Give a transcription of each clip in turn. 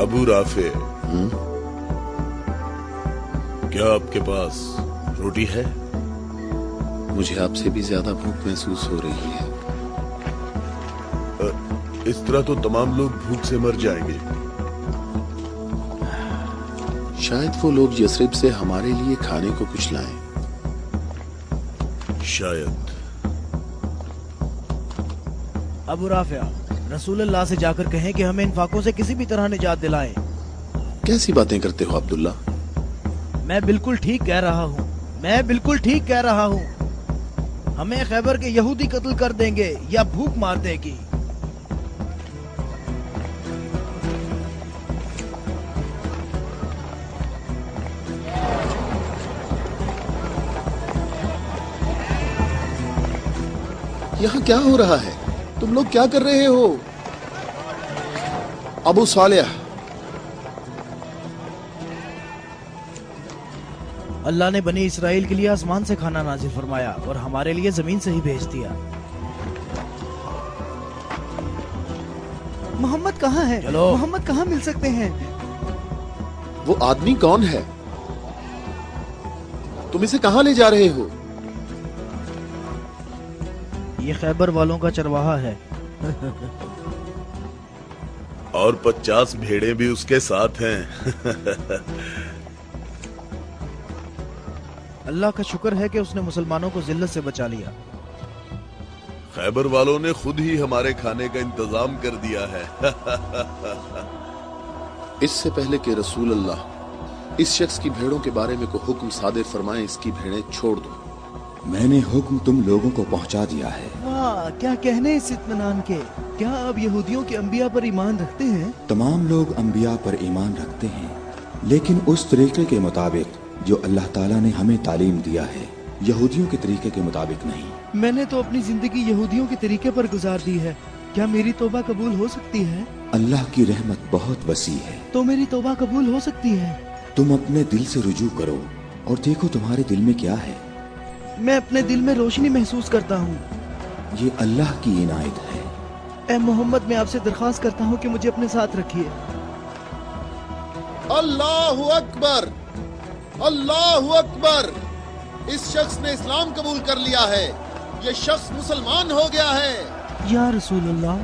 Abu Rafe, क्या आपके पास रोटी है? मुझे आपसे भी ज्यादा भूख महसूस हो रही है। इस तरह तो तमाम लोग भूख से मर जाएंगे। शायद वो लोग यसरिब से हमारे लिए खाने को कुछ लाएं। शायद। अबू राफिया, रसूलुल्लाह से जाकर कहें कि हमें इन फाकों से किसी भी तरह निजात दिलाएं। कैसी बातें करते हो अब्दुल्ला? मैं बिल्कुल ठीक कह रहा हूँ, मैं बिल्कुल ठीक कह रहा हूँ। हमें खैबर के यहूदी कत्ल कर देंगे या भूख मार देगी। यहाँ क्या हो रहा है? तुम लोग क्या कर रहे हो? अबू सालेह, अल्लाह ने बनी इसराइल के लिए आसमान से खाना नाजिल फरमाया और हमारे लिए जमीन से ही भेज दिया। मोहम्मद कहाँ है? चलो। मोहम्मद कहाँ मिल सकते हैं? वो आदमी कौन है? तुम इसे कहाँ ले जा रहे हो? ये खैबर वालों का चरवाहा है। और 50 भेड़ें भी उसके साथ हैं। अल्लाह का शुक्र है कि उसने मुसलमानों को जिल्लत से बचा लिया। खैबर वालों ने खुद ही हमारे खाने का इंतजाम कर दिया है। इससे पहले कि रसूल अल्लाह इस शख्स की भेड़ों के बारे में कोई हुक्म सादिर फरमाए, इसकी भेड़ें छोड़ दो। मैंने हुक्म तुम लोगों को पहुंचा दिया है। वाह, क्या कहने इस इत्मीनान के। क्या आप यहूदियों के अंबिया पर ईमान रखते हैं? तमाम लोग अंबिया पर ईमान रखते हैं, लेकिन उस तरीके के मुताबिक जो अल्लाह ताला ने हमें तालीम दिया है, यहूदियों के तरीके के मुताबिक नहीं। मैंने तो अपनी जिंदगी यहूदियों के तरीके पर गुजार दी है। क्या मेरी तौबा कबूल हो सकती है? अल्लाह की रहमत बहुत वसी है। तो मेरी तौबा कबूल हो सकती है? तुम अपने दिल से रुजू करो और देखो तुम्हारे दिल में क्या है। मैं अपने दिल में रोशनी महसूस करता हूँ। ये अल्लाह की इनायत है। ए मोहम्मद, मैं आपसे दरख्वास्त करता हूँ कि मुझे अपने साथ रखिए। अल्लाहु अकबर, अल्लाहु अकबर। इस शख्स ने इस्लाम कबूल कर लिया है। ये शख्स मुसलमान हो गया है। या रसूलुल्लाह,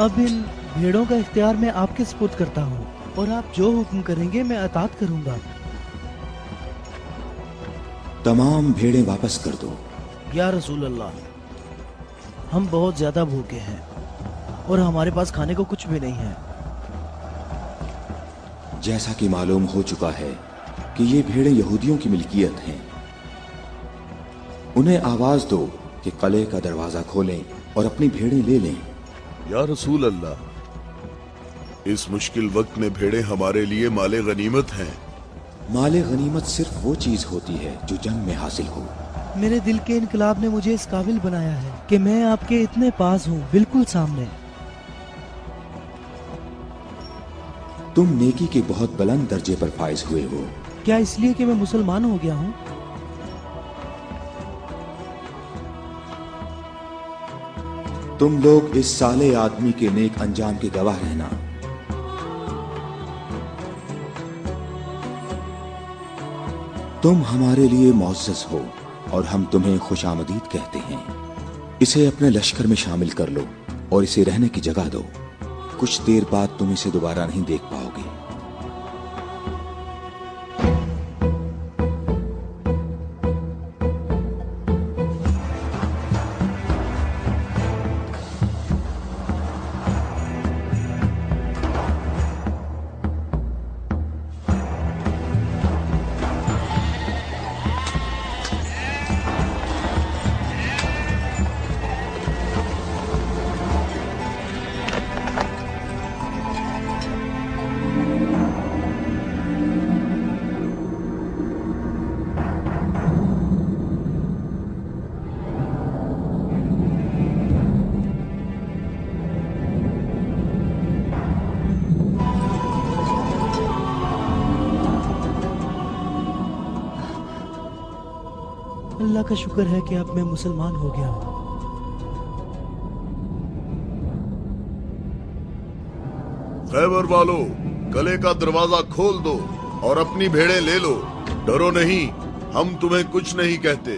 अब इन भेड़ों का इख्तियार मैं आपके सुपुर्द करता हूँ और आप जो हुक्म करेंगे मैं अतात करूंगा। तमाम भेड़ें वापस कर दो। या रसूल अल्लाह, हम बहुत ज्यादा भूखे हैं और हमारे पास खाने को कुछ भी नहीं है। जैसा कि मालूम हो चुका है कि ये भेड़ें यहूदियों की मिल्कियत हैं, उन्हें आवाज दो कि किले का दरवाजा खोलें और अपनी भेड़ें ले लें। या रसूल अल्लाह, इस मुश्किल वक्त में भेड़ें हमारे लिए माले गनीमत हैं। माले गनीमत सिर्फ वो चीज होती है जो जंग में हासिल हो। मेरे दिल के इनकलाब ने मुझे इस काबिल बनाया है कि मैं आपके इतने पास हूँ, बिल्कुल सामने। तुम नेकी के बहुत बुलंद दर्जे पर फाइज हुए हो। क्या इसलिए कि मैं मुसलमान हो गया हूँ? तुम लोग इस साले आदमी के नेक अंजाम के गवाह रहना। तुम हमारे लिए मुअज़्ज़ज़ हो और हम तुम्हें खुशामदीद कहते हैं। इसे अपने लश्कर में शामिल कर लो और इसे रहने की जगह दो। कुछ देर बाद तुम इसे दोबारा नहीं देख पाओगे। अल्लाह का शुक्र है कि अब मैं मुसलमान हो गया हूँ। खैबर वालों, कले का दरवाजा खोल दो और अपनी भेड़ें ले लो। डरो नहीं, हम तुम्हें कुछ नहीं कहते।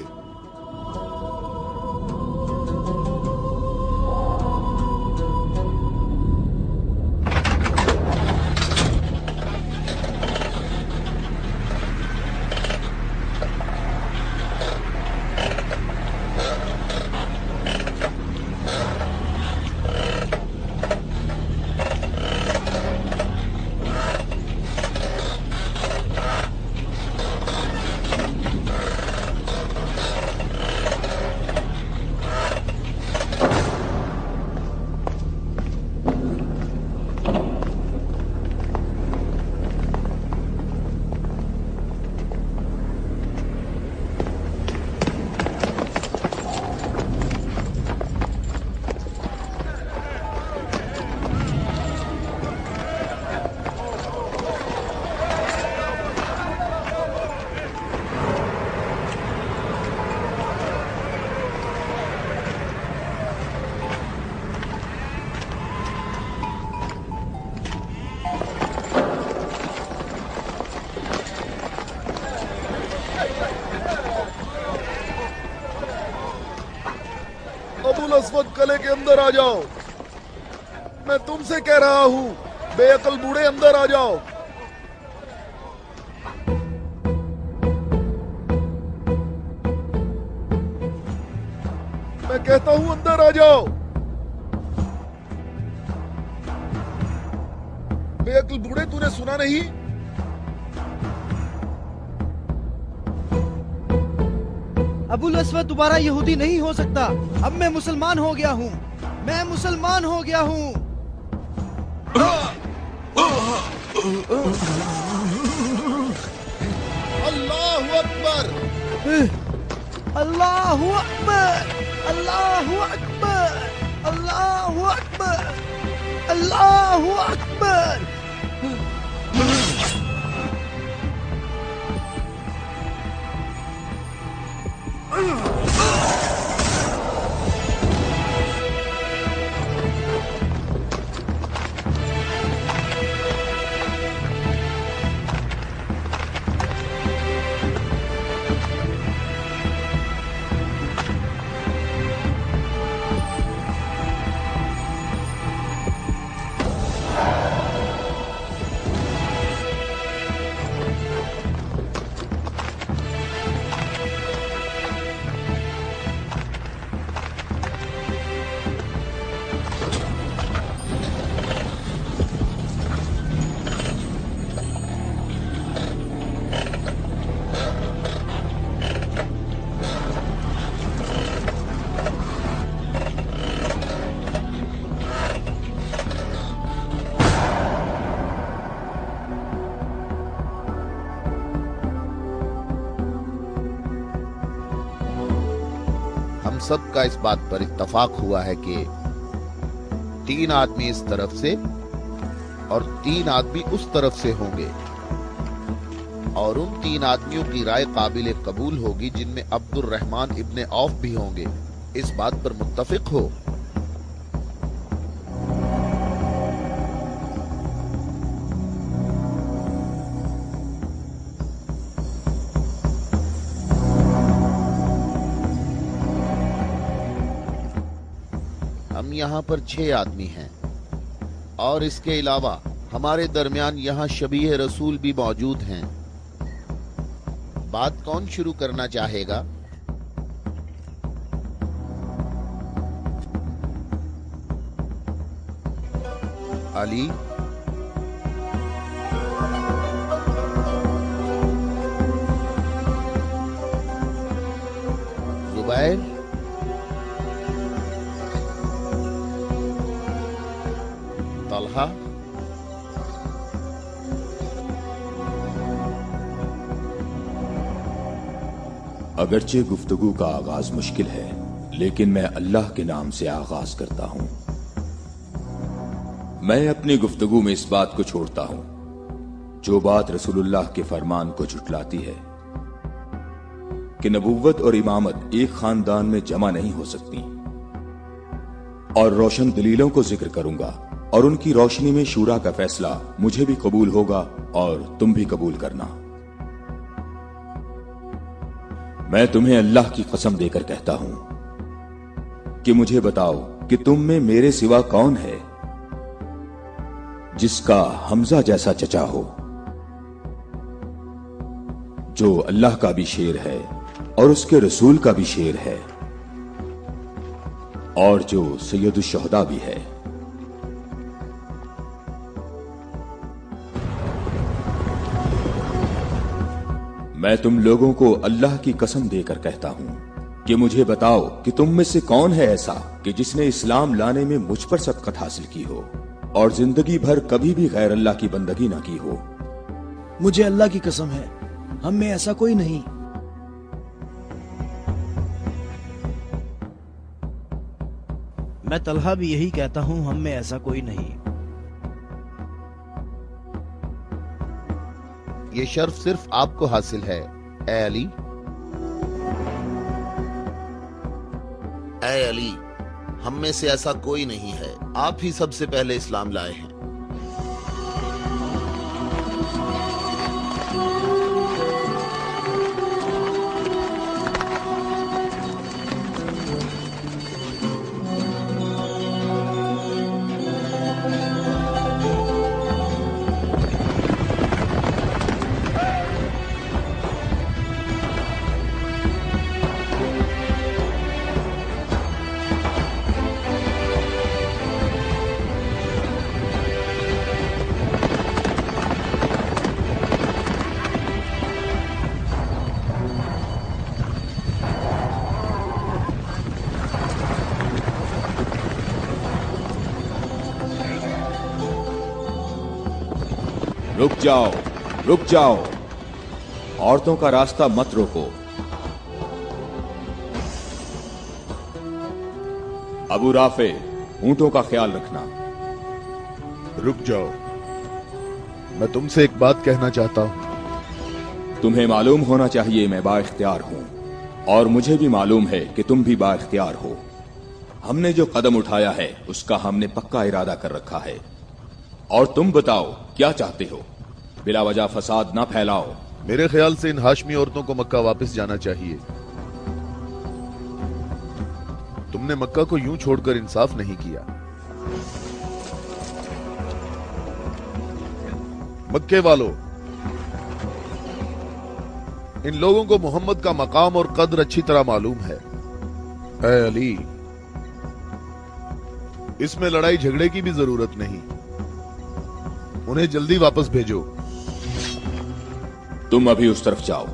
अबुल अस्वद कले के अंदर आ जाओ। मैं तुमसे कह रहा हूं, बेअकल बूढ़े अंदर आ जाओ। मैं कहता हूं अंदर आ जाओ। बेअकल बूढ़े, तूने सुना नहीं? अबुल अस्वद दोबारा यहूदी नहीं हो सकता। अब मैं मुसलमान हो गया हूँ। मैं मुसलमान हो गया हूँ। अल्लाहु अकबर, अल्लाहु अकबर, अल्लाहु अकबर, अल्लाहु अकबर, अल्लाहु अकबर। सबका इस बात पर इत्तफाक हुआ है कि 3 आदमी इस तरफ से और 3 आदमी उस तरफ से होंगे, और उन 3 आदमियों की राय काबिल कबूल होगी जिनमें अब्दुर रहमान इब्ने औफ भी होंगे। इस बात पर मुत्तफिक हो। हम यहाँ पर 6 आदमी हैं, और इसके अलावा हमारे दरमियान यहाँ शबीह रसूल भी मौजूद हैं। बात कौन शुरू करना चाहेगा? अली, जुबैर, तलहा, अगरचे गुफ्तगू का आगाज मुश्किल है, लेकिन मैं अल्लाह के नाम से आगाज करता हूं। मैं अपनी गुफ्तगू में इस बात को छोड़ता हूं जो बात रसूलुल्लाह के फरमान को झुटलाती है कि नबुव्वत और इमामत एक खानदान में जमा नहीं हो सकती, और रोशन दलीलों को जिक्र करूंगा और उनकी रोशनी में शूरा का फैसला मुझे भी कबूल होगा और तुम भी कबूल करना। मैं तुम्हें अल्लाह की कसम देकर कहता हूं कि मुझे बताओ कि तुम में मेरे सिवा कौन है जिसका हमजा जैसा चचा हो, जो अल्लाह का भी शेर है और उसके रसूल का भी शेर है और जो सैयदुल शुहदा भी है। मैं तुम लोगों को अल्लाह की कसम देकर कहता हूं कि मुझे बताओ कि तुम में से कौन है ऐसा कि जिसने इस्लाम लाने में मुझ पर सबकत हासिल की हो और जिंदगी भर कभी भी गैर अल्लाह की बंदगी ना की हो। मुझे अल्लाह की कसम है, हम में ऐसा कोई नहीं। मैं तलहा भी यही कहता हूं, हम में ऐसा कोई नहीं। ये शर्फ सिर्फ आपको हासिल है ए अली। ऐ अली, हम में से ऐसा कोई नहीं है, आप ही सबसे पहले इस्लाम लाए हैं। रुक जाओ, औरतों का रास्ता मत रोको। अबू राफे, ऊंटों का ख्याल रखना। रुक जाओ, मैं तुमसे एक बात कहना चाहता हूं। तुम्हें मालूम होना चाहिए मैं बाइख्तियार हूं और मुझे भी मालूम है कि तुम भी बाइख्तियार हो। हमने जो कदम उठाया है उसका हमने पक्का इरादा कर रखा है। और तुम बताओ क्या चाहते हो? बिला वजह फसाद ना फैलाओ। मेरे ख्याल से इन हाशमी औरतों को मक्का वापस जाना चाहिए। तुमने मक्का को यूं छोड़कर इंसाफ नहीं किया। मक्के वालों, इन लोगों को मोहम्मद का मकाम और कद्र अच्छी तरह मालूम है। ऐ अली, इसमें लड़ाई झगड़े की भी जरूरत नहीं, उन्हें जल्दी वापस भेजो। तुम अभी उस तरफ जाओ।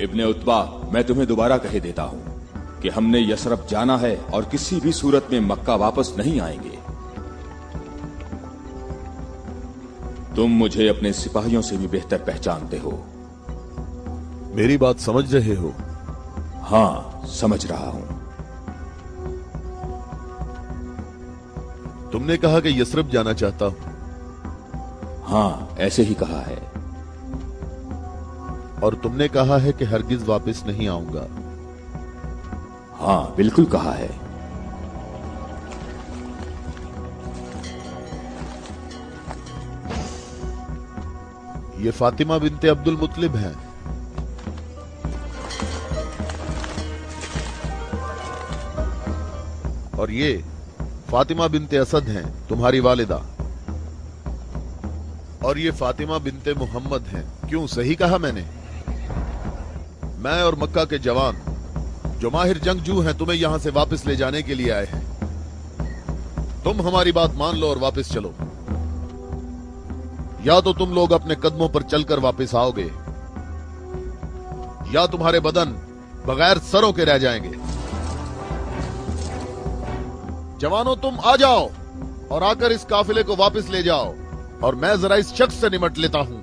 इब्ने उतबा, मैं तुम्हें दोबारा कह देता हूं कि हमने यसरब जाना है और किसी भी सूरत में मक्का वापस नहीं आएंगे। तुम मुझे अपने सिपाहियों से भी बेहतर पहचानते हो। मेरी बात समझ रहे हो? हां, समझ रहा हूं। तुमने कहा कि यसरब जाना चाहता हूं। हां, ऐसे ही कहा है। और तुमने कहा है कि हरगिज वापस नहीं आऊंगा। हां, बिल्कुल कहा है। ये फातिमा बिनते अब्दुल मुत्तलिब हैं। और ये फातिमा बिनते असद हैं, तुम्हारी वालिदा। और ये फातिमा बिनते मोहम्मद हैं। क्यों, सही कहा मैंने? मैं और मक्का के जवान जो माहिर जंगजू हैं तुम्हें यहां से वापस ले जाने के लिए आए हैं। तुम हमारी बात मान लो और वापस चलो, या तो तुम लोग अपने कदमों पर चलकर वापस आओगे या तुम्हारे बदन बगैर सरों के रह जाएंगे। जवानों, तुम आ जाओ और आकर इस काफिले को वापस ले जाओ और मैं जरा इस शख्स से निमट लेता हूं।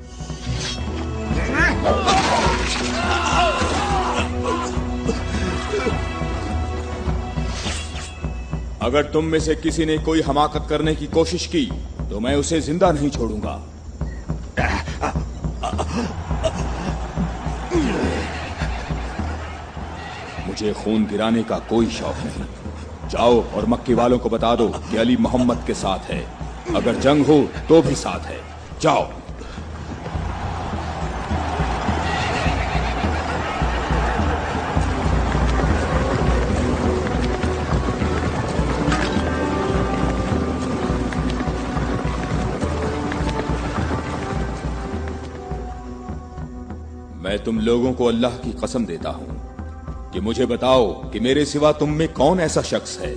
अगर तुम में से किसी ने कोई हमाकत करने की कोशिश की तो मैं उसे जिंदा नहीं छोड़ूंगा। मुझे खून गिराने का कोई शौक नहीं। जाओ और मक्के वालों को बता दो कि अली मोहम्मद के साथ है, अगर जंग हो तो भी साथ है। जाओ। मैं तुम लोगों को अल्लाह की कसम देता हूं कि मुझे बताओ कि मेरे सिवा तुम में कौन ऐसा शख्स है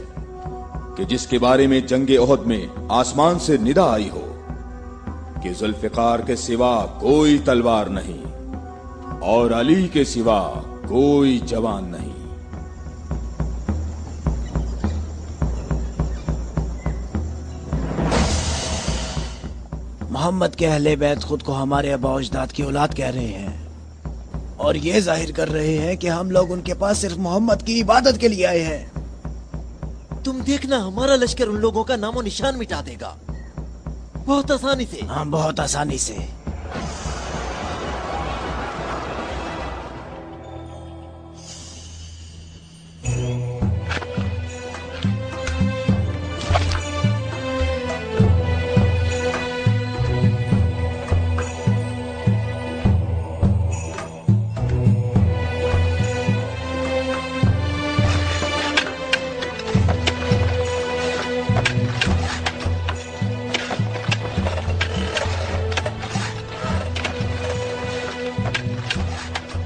कि जिसके बारे में जंगे ओहद में आसमान से निदा आई हो कि जुल्फिकार के सिवा कोई तलवार नहीं और अली के सिवा कोई जवान नहीं। मोहम्मद के अहले बैत खुद को हमारे आबा अजदाद की औलाद कह रहे हैं और ये जाहिर कर रहे हैं कि हम लोग उनके पास सिर्फ मोहम्मद की इबादत के लिए आए हैं। तुम देखना हमारा लश्कर उन लोगों का नामो निशान मिटा देगा, बहुत आसानी से। हाँ, बहुत आसानी से।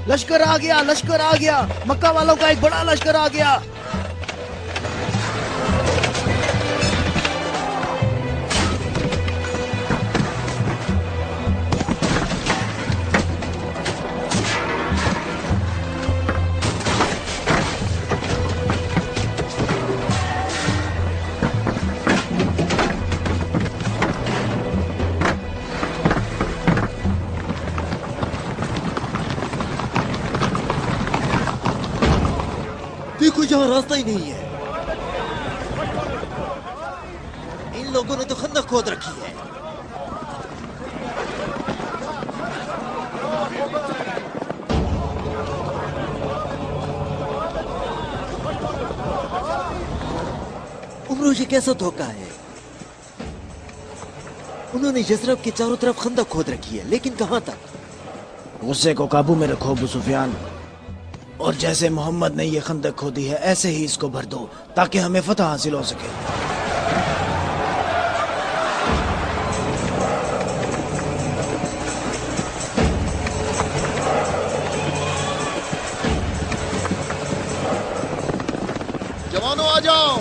लश्कर आ गया, लश्कर आ गया, मक्का वालों का एक बड़ा लश्कर आ गया। देखो यहाँ रास्ता ही नहीं है। इन लोगों ने तो खंदक खोद रखी है। उमरो, ये कैसा धोखा है। उन्होंने यसरब के चारों तरफ खंदक खोद रखी है, लेकिन कहां तक? गुस्से को काबू में रखो अबू सुफियान, और जैसे मोहम्मद ने ये खंदक खोदी है ऐसे ही इसको भर दो ताकि हमें फतह हासिल हो सके। जवानों आ जाओ।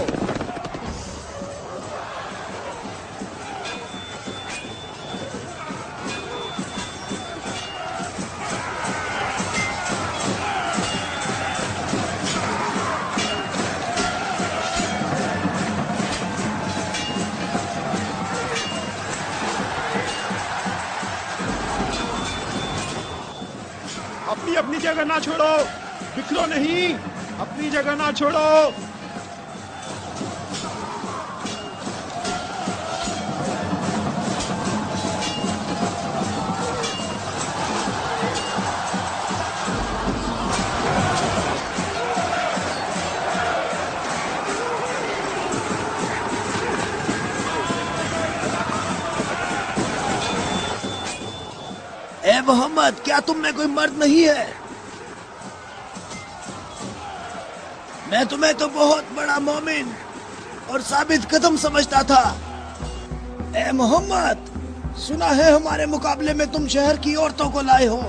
अपनी अपनी जगह ना छोड़ो, बिखरो नहीं, अपनी जगह ना छोड़ो। ए मोहम्मद, क्या तुम में कोई मर्द नहीं है? मैं तुम्हें तो बहुत बड़ा मोमिन और साबित कदम समझता था। ए मोहम्मद, सुना है हमारे मुकाबले में तुम शहर की औरतों को लाए हो।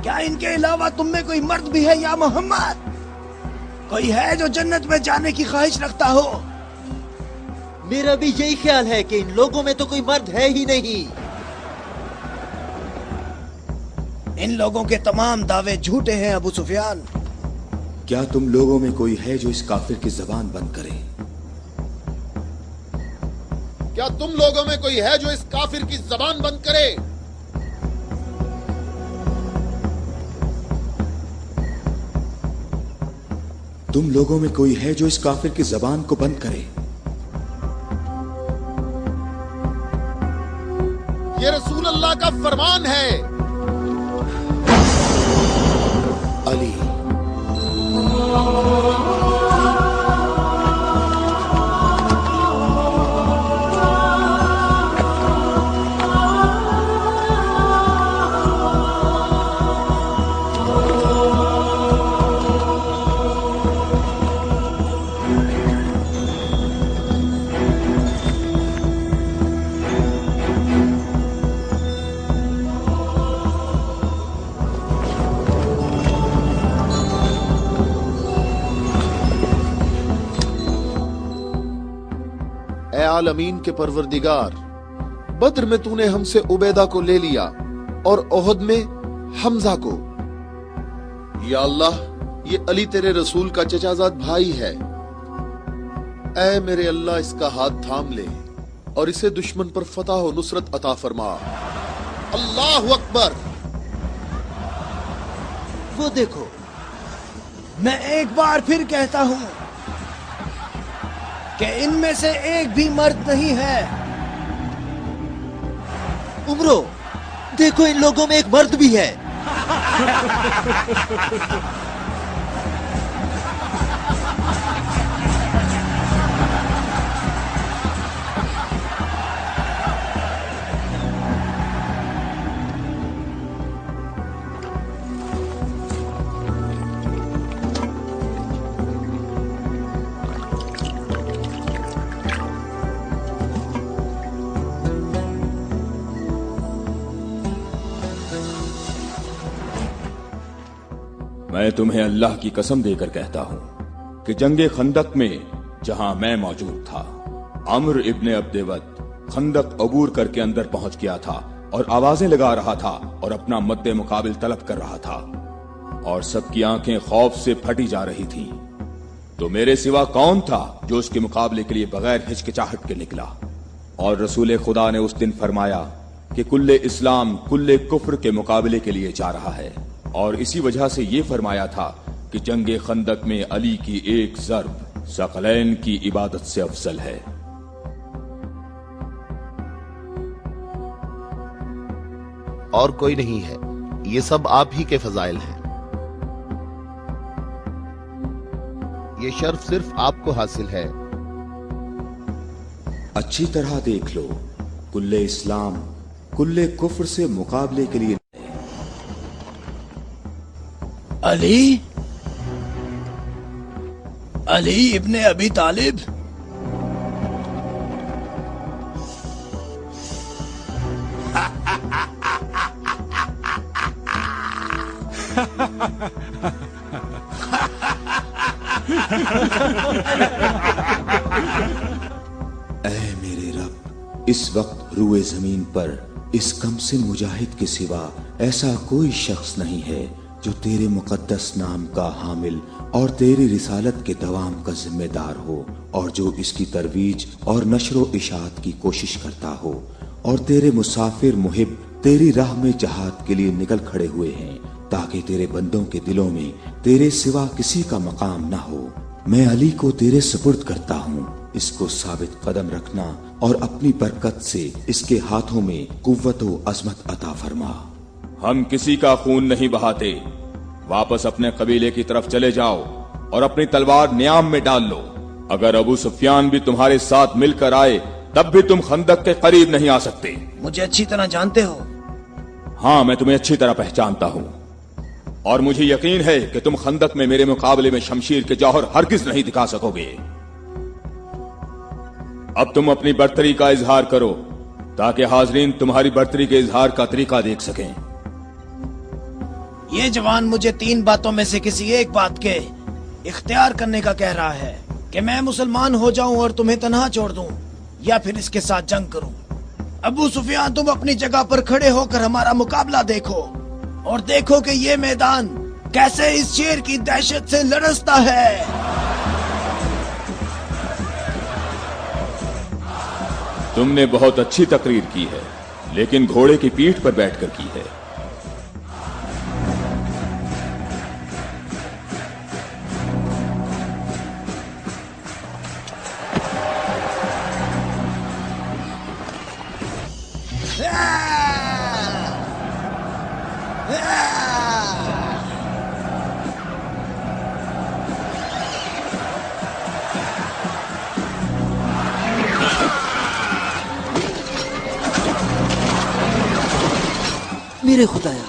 क्या इनके अलावा तुम में कोई मर्द भी है या मोहम्मद? कोई है जो जन्नत में जाने की ख्वाहिश रखता हो? मेरा भी यही ख्याल है कि इन लोगों में तो कोई मर्द है ही नहीं। इन लोगों के तमाम दावे झूठे हैं अबू सुफियान। क्या तुम लोगों में कोई है जो इस काफिर की जबान बंद करे? क्या तुम लोगों में कोई है जो इस काफिर की जबान बंद करे? तुम लोगों में कोई है जो इस काफिर की जबान को बंद करे? ये रसूल अल्लाह का फरमान है। अली आलमीन के परवरदिगार, बद्र में तूने हमसे उबैदा को ले लिया और ओहद में हमजा को। या अल्लाह, ये अली तेरे रसूल का चचाजाद भाई है। ऐ मेरे अल्लाह, इसका हाथ थाम ले और इसे दुश्मन पर फतह और नुसरत अता फरमा। अल्लाहु अकबर। वो देखो, मैं एक बार फिर कहता हूं कि इनमें से एक भी मर्द नहीं है। उमरो, देखो इन लोगों में एक मर्द भी है। मैं तुम्हें अल्लाह की कसम देकर कहता हूं कि जंगे खंदक में जहां मैं मौजूद था, अम्र इब्ने अब्देवत खंदक अबूर करके अंदर पहुंच गया था और आवाजें लगा रहा था और अपना मद्दे मुकाबिल तलब कर रहा था और सबकी आंखें खौफ से फटी जा रही थीं। तो मेरे सिवा कौन था जो उसके मुकाबले के लिए बगैर हिचकिचाहट के निकला? और रसूल खुदा ने उस दिन फरमाया कि कुल्ले इस्लाम कुल्ले कुफ्र के मुकाबले के लिए जा रहा है, और इसी वजह से ये फरमाया था कि जंगे खंदक में अली की एक ज़र्ब सकलैन की इबादत से अफजल है। और कोई नहीं है, ये सब आप ही के फजाइल हैं। ये शर्फ सिर्फ आपको हासिल है। अच्छी तरह देख लो, कुल्ले इस्लाम कुल्ले कुफ्र से मुकाबले के लिए अली, अली इब्ने अबी तालिब। ऐ मेरे रब, इस वक्त रुए जमीन पर इस कमसिन मुजाहिद के सिवा ऐसा कोई शख्स नहीं है जो तेरे मुकद्दस नाम का हामिल और तेरी रिसालत के दवाम का जिम्मेदार हो, और जो इसकी तरवीज और नशरो इशात की कोशिश करता हो, और तेरे मुसाफिर मुहिब तेरी राह में जहाद के लिए निकल खड़े हुए हैं ताकि तेरे बंदों के दिलों में तेरे सिवा किसी का मकाम ना हो। मैं अली को तेरे सुपुर्द करता हूँ, इसको साबित कदम रखना और अपनी बरकत से इसके हाथों में कुव्वत व अजमत अता फरमा। हम किसी का खून नहीं बहाते, वापस अपने कबीले की तरफ चले जाओ और अपनी तलवार न्याम में डाल लो। अगर अबू सुफियान भी तुम्हारे साथ मिलकर आए तब भी तुम खंदक के करीब नहीं आ सकते। मुझे अच्छी तरह जानते हो? हाँ, मैं तुम्हें अच्छी तरह पहचानता हूँ और मुझे यकीन है कि तुम खंदक में मेरे मुकाबले में शमशीर के जौहर हरगिज नहीं दिखा सकोगे। अब तुम अपनी बर्तरी का इजहार करो ताकि हाजरीन तुम्हारी बर्तरी के इजहार का तरीका देख सकें। ये जवान मुझे 3 बातों में से किसी एक बात के इख्तियार करने का कह रहा है कि मैं मुसलमान हो जाऊं और तुम्हें तन्हा छोड़ दूं, या फिर इसके साथ जंग करूं। अबू सुफियान, तुम अपनी जगह पर खड़े होकर हमारा मुकाबला देखो और देखो कि ये मैदान कैसे इस शेर की दहशत से लरसता है। तुमने बहुत अच्छी तकरीर की है, लेकिन घोड़े की पीठ पर बैठकर की है। मेरे खुदाया,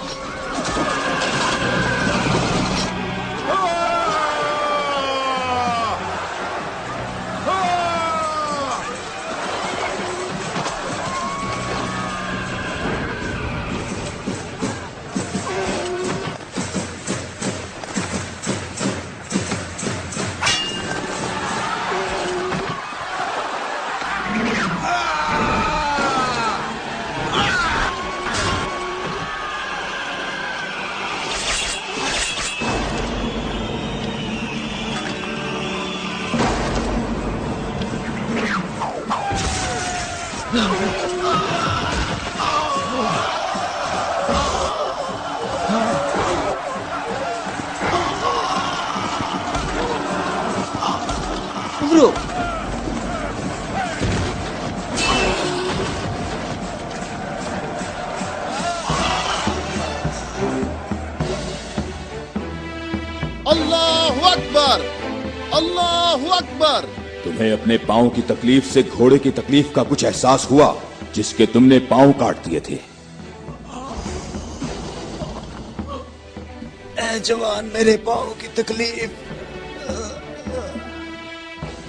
अल्लाहु अकबर, अल्लाहु अकबर। तुम्हें अपने पांव की तकलीफ से घोड़े की तकलीफ का कुछ एहसास हुआ जिसके तुमने पांव काट दिए थे? ए जवान, मेरे पाँव की तकलीफ,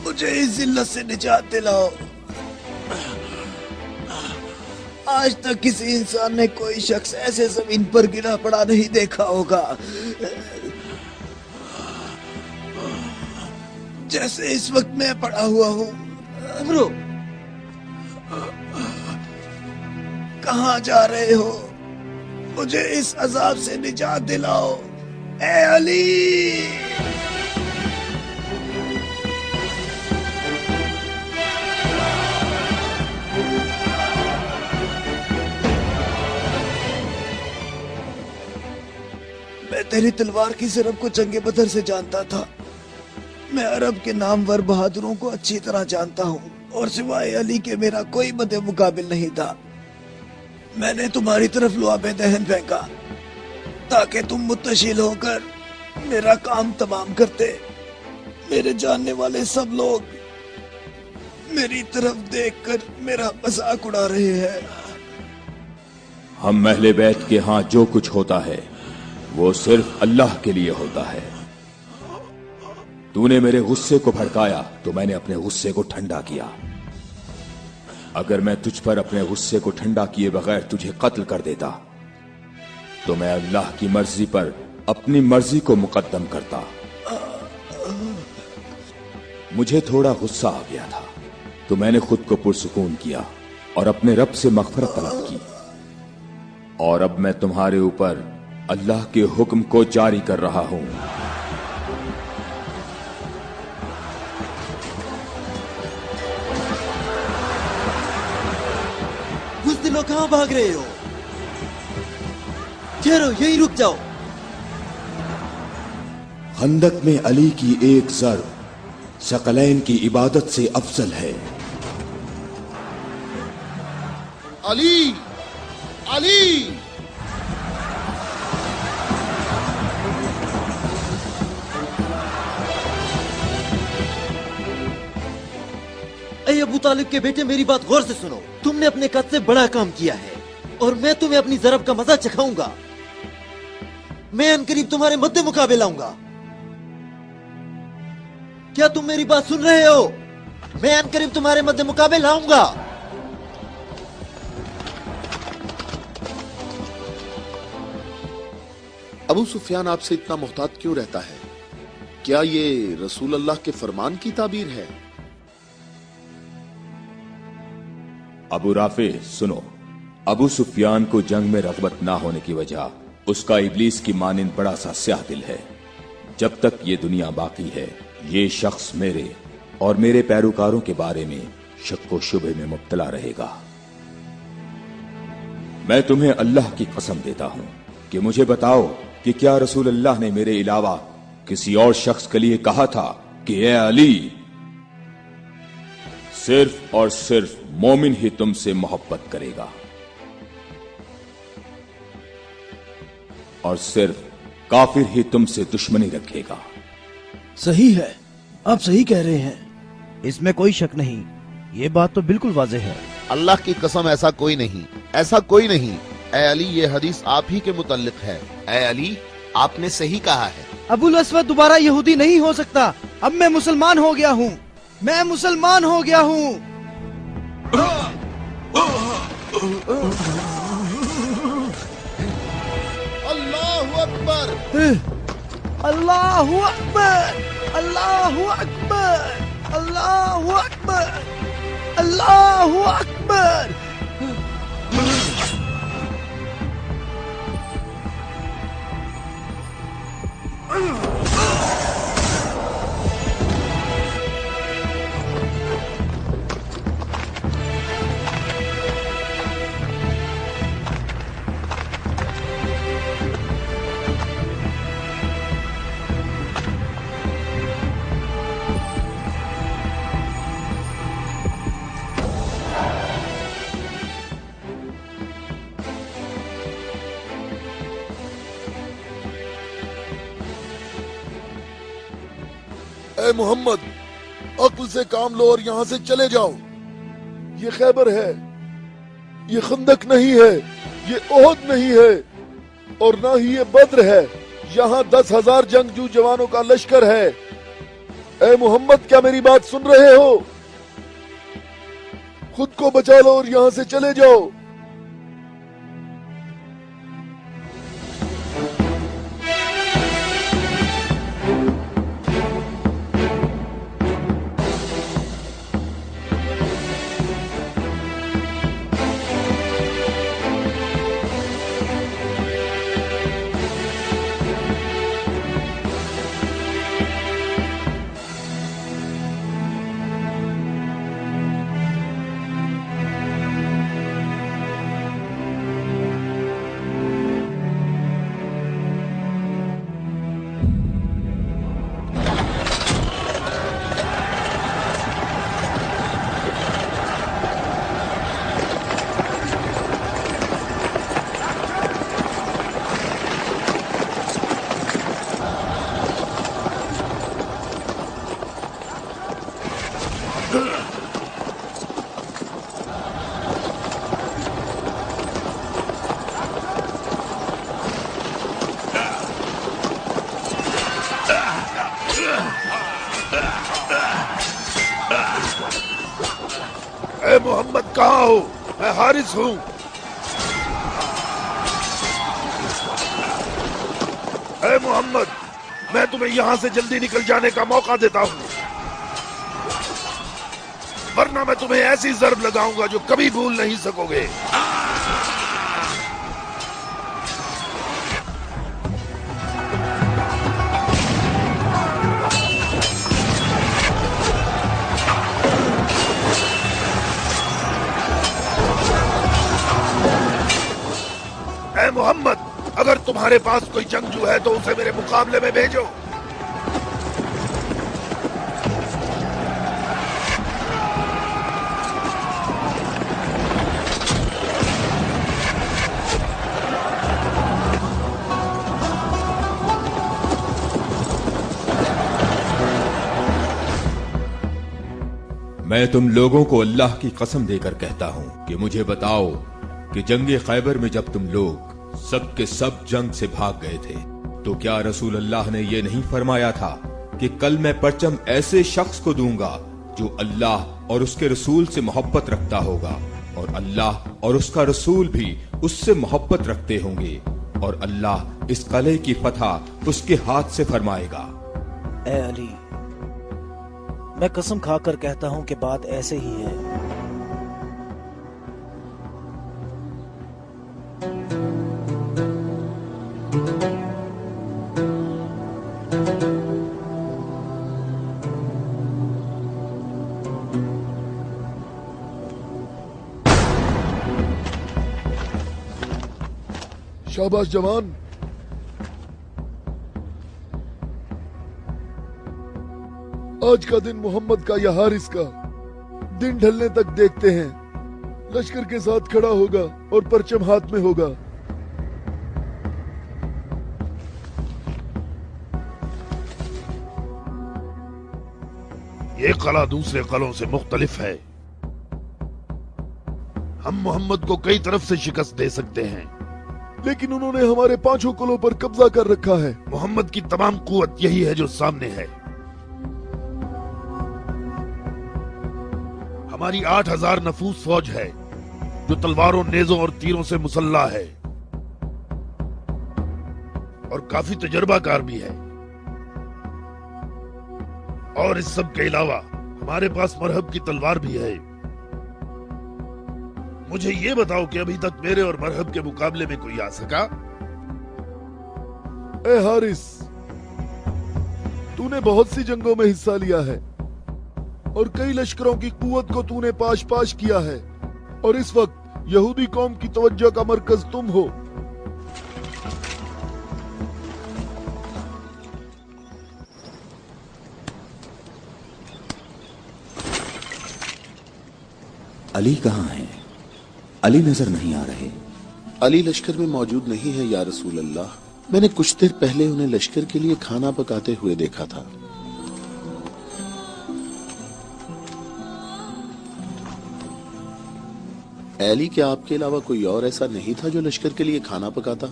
मुझे इस जिल्लत से निजात दिलाओ। आज तक किसी इंसान ने कोई शख्स ऐसे जमीन पर गिरा पड़ा नहीं देखा होगा जैसे इस वक्त मैं पड़ा हुआ हूँ। अमरो, कहाँ जा रहे हो? मुझे इस अजाब से निजात दिलाओ, ए अली। मैं तेरी तलवार की ज़रब को जंगे बदर से जानता था। मैं अरब के नामवर बहादुरों को अच्छी तरह जानता हूँ और सिवाय अली के मेरा कोई मदे मुकाबिल नहीं था। मैंने तुम्हारी तरफ लुआबे दहन फेंका ताकि तुम मुत्तशिल होकर मेरा काम तमाम करते। मेरे जानने वाले सब लोग मेरी तरफ देखकर मेरा मजाक उड़ा रहे हैं। हम महले बैत के यहाँ जो कुछ होता है वो सिर्फ अल्लाह के लिए होता है। तूने मेरे गुस्से को भड़काया तो मैंने अपने गुस्से को ठंडा किया। अगर मैं तुझ पर अपने गुस्से को ठंडा किए बगैर तुझे कत्ल कर देता तो मैं अल्लाह की मर्जी पर अपनी मर्जी को मुकद्दम करता। मुझे थोड़ा गुस्सा आ गया था तो मैंने खुद को पुरसुकून किया और अपने रब से मग़फ़िरत तलब की। और अब मैं तुम्हारे ऊपर अल्लाह के हुक्म को जारी कर रहा हूं। बुज़दिलों, कहां भाग रहे हो? ठहरो, यहीं रुक जाओ। खंदक में अली की एक ज़र्ब सकलैन की इबादत से अफजल है। अली, अली। ऐ अबू तालिब के बेटे, मेरी बात गौर से सुनो। तुमने अपने कद से बड़ा काम किया है और मैं तुम्हें अपनी ज़रब का मजा चखाऊंगा। मैं अनकरीब तुम्हारे मद्दे मुकाबले आऊंगा। क्या तुम मेरी बात सुन रहे हो? मैं अनकरीब तुम्हारे मद्दे मुकाबले लाऊंगा। अबू सुफियान आपसे इतना मोहतात क्यों रहता है? क्या ये रसूल अल्लाह के फरमान की ताबीर है? अबू राफे सुनो, अबू सुफियान को जंग में रग़बत ना होने की वजह उसका इब्लीस की मानिंद बड़ा सा स्याह दिल है। जब तक ये दुनिया बाकी है ये शख्स मेरे और मेरे पैरोकारों के बारे में शक व शुबे में मुब्तला रहेगा। मैं तुम्हें अल्लाह की कसम देता हूं कि मुझे बताओ कि क्या रसूल अल्लाह ने मेरे अलावा किसी और शख्स के लिए कहा था कि ए अली, सिर्फ और सिर्फ मोमिन ही तुमसे मोहब्बत करेगा और सिर्फ काफिर ही तुमसे दुश्मनी रखेगा। सही है, आप सही कह रहे हैं, इसमें कोई शक नहीं। ये बात तो बिल्कुल वाज़ेह है। अल्लाह की कसम, ऐसा कोई नहीं, ऐसा कोई नहीं। ए अली, ये हदीस आप ही के मुतल्लिक है। ए अली, आपने सही कहा है। अबुल अस्वद दोबारा यहूदी नहीं हो सकता। अब मैं मुसलमान हो गया हूँ, मैं मुसलमान हो गया हूँ। अल्लाहु अकबर, अल्लाहु अकबर, अल्लाहु अकबर, अल्लाहु अकबर, अल्लाहु अकबर। اے محمد عقل سے کام لو اور یہاں سے چلے جاؤ. یہ خیبر ہے, یہ خندق نہیں ہے, یہ احد نہیں ہے, اور نہ ہی یہ بدر ہے. یہاں 10,000 جنگجو جوانوں کا لشکر ہے. اے محمد کیا میری بات سن رہے ہو؟ خود کو بچا لو اور یہاں سے چلے جاؤ. اے محمد کہاں ہو؟ میں حارث ہوں. اے محمد میں تمہیں یہاں سے جلدی نکل جانے کا موقع دیتا ہوں, ورنہ میں تمہیں ایسی ضرب لگاؤں گا جو کبھی بھول نہیں سکو گے. اے محمد اگر تمہارے پاس کوئی جنگجو ہے تو اسے میرے مقابلے میں بھیجو. میں تم لوگوں کو اللہ کی قسم دے کر کہتا ہوں کہ مجھے بتاؤ کہ جنگ خیبر میں جب تم لوگ سب کے سب جنگ سے بھاگ گئے تھے تو کیا رسول اللہ نے یہ نہیں فرمایا تھا کہ کل میں پرچم ایسے شخص کو دوں گا جو اللہ اور اس کے رسول سے محبت رکھتا ہوگا, اور اللہ اور اس کا رسول بھی اس سے محبت رکھتے ہوں گے, اور اللہ اس قلعے کی فتح اس کے ہاتھ سے فرمائے گا. اے علی میں قسم کھا کر کہتا ہوں کہ بات ایسے ہی ہے. شاباش جوان. آج کا دن محمد کا یا حارث کا دن ڈھلنے تک دیکھتے ہیں. لشکر کے ساتھ کھڑا ہوگا اور پرچم ہاتھ میں ہوگا. یہ قلعہ دوسرے قلعوں سے مختلف ہے. ہم محمد کو کئی طرف سے شکست دے سکتے ہیں, لیکن انہوں نے ہمارے 5 قلعوں پر قبضہ کر رکھا ہے. محمد کی تمام قوت یہی ہے جو سامنے ہے. ہماری 8,000 نفوس فوج ہے جو تلواروں, نیزوں اور تیروں سے مسلح ہے, اور کافی تجربہ کار بھی ہے. اور اس سب کے علاوہ ہمارے پاس مرہب کی تلوار بھی ہے. مجھے یہ بتاؤ کہ ابھی تک میرے اور مرہب کے مقابلے میں کوئی آ سکا؟ اے حارث تو نے بہت سی جنگوں میں حصہ لیا ہے اور کئی لشکروں کی قوت کو تو نے پاش کیا ہے, اور اس وقت یہودی قوم کی توجہ کا مرکز تم ہو. علی کہاں ہیں؟ علی نظر نہیں آ رہے. علی لشکر میں موجود نہیں ہے یا رسول اللہ. میں نے کچھ دیر پہلے انہیں لشکر کے لیے کھانا پکاتے ہوئے دیکھا تھا. علی کیا آپ کے علاوہ کوئی اور ایسا نہیں تھا جو لشکر کے لیے کھانا پکاتا؟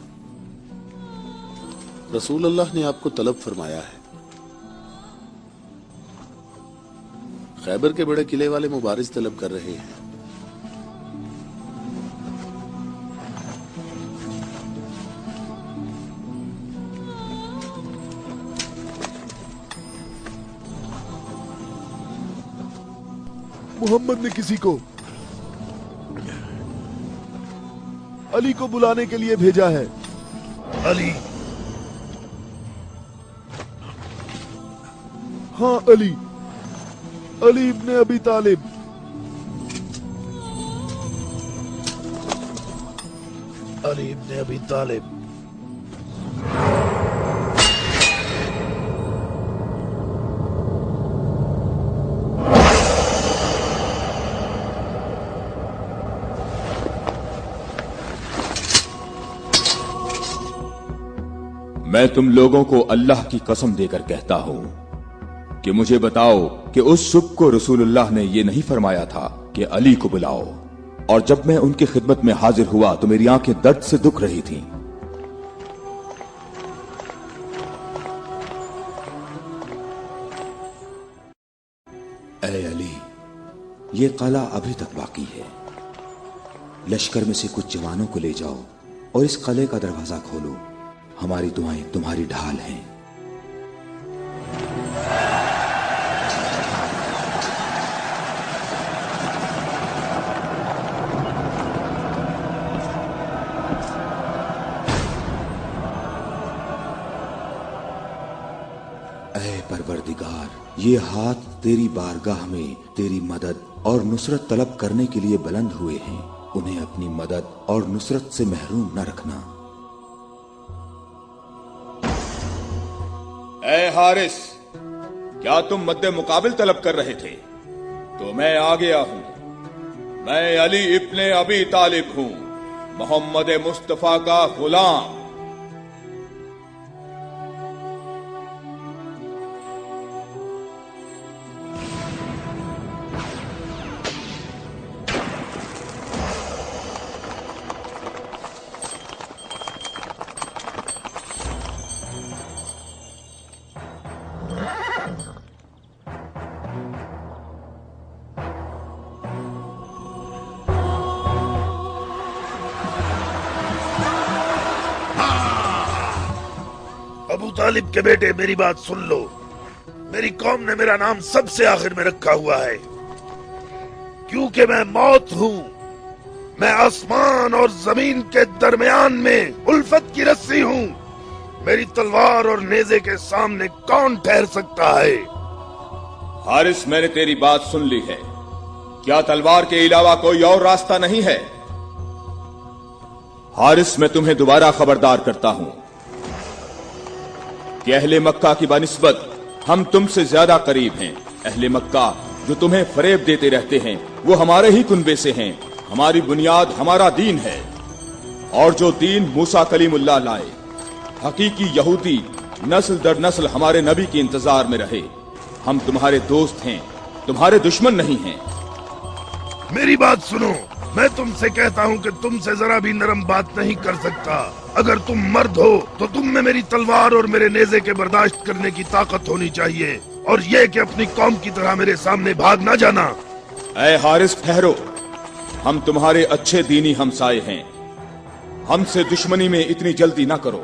رسول اللہ نے آپ کو طلب فرمایا ہے. خیبر کے بڑے قلعے والے مبارز طلب کر رہے ہیں. محمد نے کسی کو علی کو بلانے کے لیے بھیجا ہے. علی؟ ہاں علی ابن ابی طالب. علی ابن ابی طالب. میں تم لوگوں کو اللہ کی قسم دے کر کہتا ہوں کہ مجھے بتاؤ کہ اس صبح کو رسول اللہ نے یہ نہیں فرمایا تھا کہ علی کو بلاؤ، اور جب میں ان کی خدمت میں حاضر ہوا تو میری آنکھیں درد سے دکھ رہی تھیں. اے علی، یہ قلعہ ابھی تک باقی ہے. لشکر میں سے کچھ جوانوں کو لے جاؤ اور اس قلعے کا دروازہ کھولو. ہماری دعائیں تمہاری ڈھال ہیں. اے پروردگار، یہ ہاتھ تیری بارگاہ میں تیری مدد اور نصرت طلب کرنے کے لیے بلند ہوئے ہیں. انہیں اپنی مدد اور نصرت سے محروم نہ رکھنا. اے حارث، کیا تم مد مقابل طلب کر رہے تھے؟ تو میں آ گیا ہوں. میں علی ابن ابی طالب ہوں، محمد مصطفیٰ کا غلام. ابو طالب کے بیٹے، میری بات سن لو. میری قوم نے میرا نام سب سے آخر میں رکھا ہوا ہے کیونکہ میں موت ہوں. میں آسمان اور زمین کے درمیان میں الفت کی رسی ہوں. میری تلوار اور نیزے کے سامنے کون ٹھہر سکتا ہے؟ حارث، میں نے تیری بات سن لی ہے. کیا تلوار کے علاوہ کوئی اور راستہ نہیں ہے؟ حارث، میں تمہیں دوبارہ خبردار کرتا ہوں کہ اہل مکہ کی بنسبت ہم تم سے زیادہ قریب ہیں. اہل مکہ جو تمہیں فریب دیتے رہتے ہیں وہ ہمارے ہی کنبے سے ہیں. ہماری بنیاد ہمارا دین ہے، اور جو دین موسیٰ کلیم اللہ لائے، حقیقی یہودی نسل در نسل ہمارے نبی کے انتظار میں رہے. ہم تمہارے دوست ہیں، تمہارے دشمن نہیں ہیں. میری بات سنو، میں تم سے کہتا ہوں کہ تم سے ذرا بھی نرم بات نہیں کر سکتا. اگر تم مرد ہو تو تم میں میری تلوار اور میرے نیزے کے برداشت کرنے کی طاقت ہونی چاہیے، اور یہ کہ اپنی قوم کی طرح میرے سامنے بھاگ نہ جانا. اے حارث، ٹھہرو. ہم تمہارے اچھے دینی ہمسائے ہیں. ہم سے دشمنی میں اتنی جلدی نہ کرو.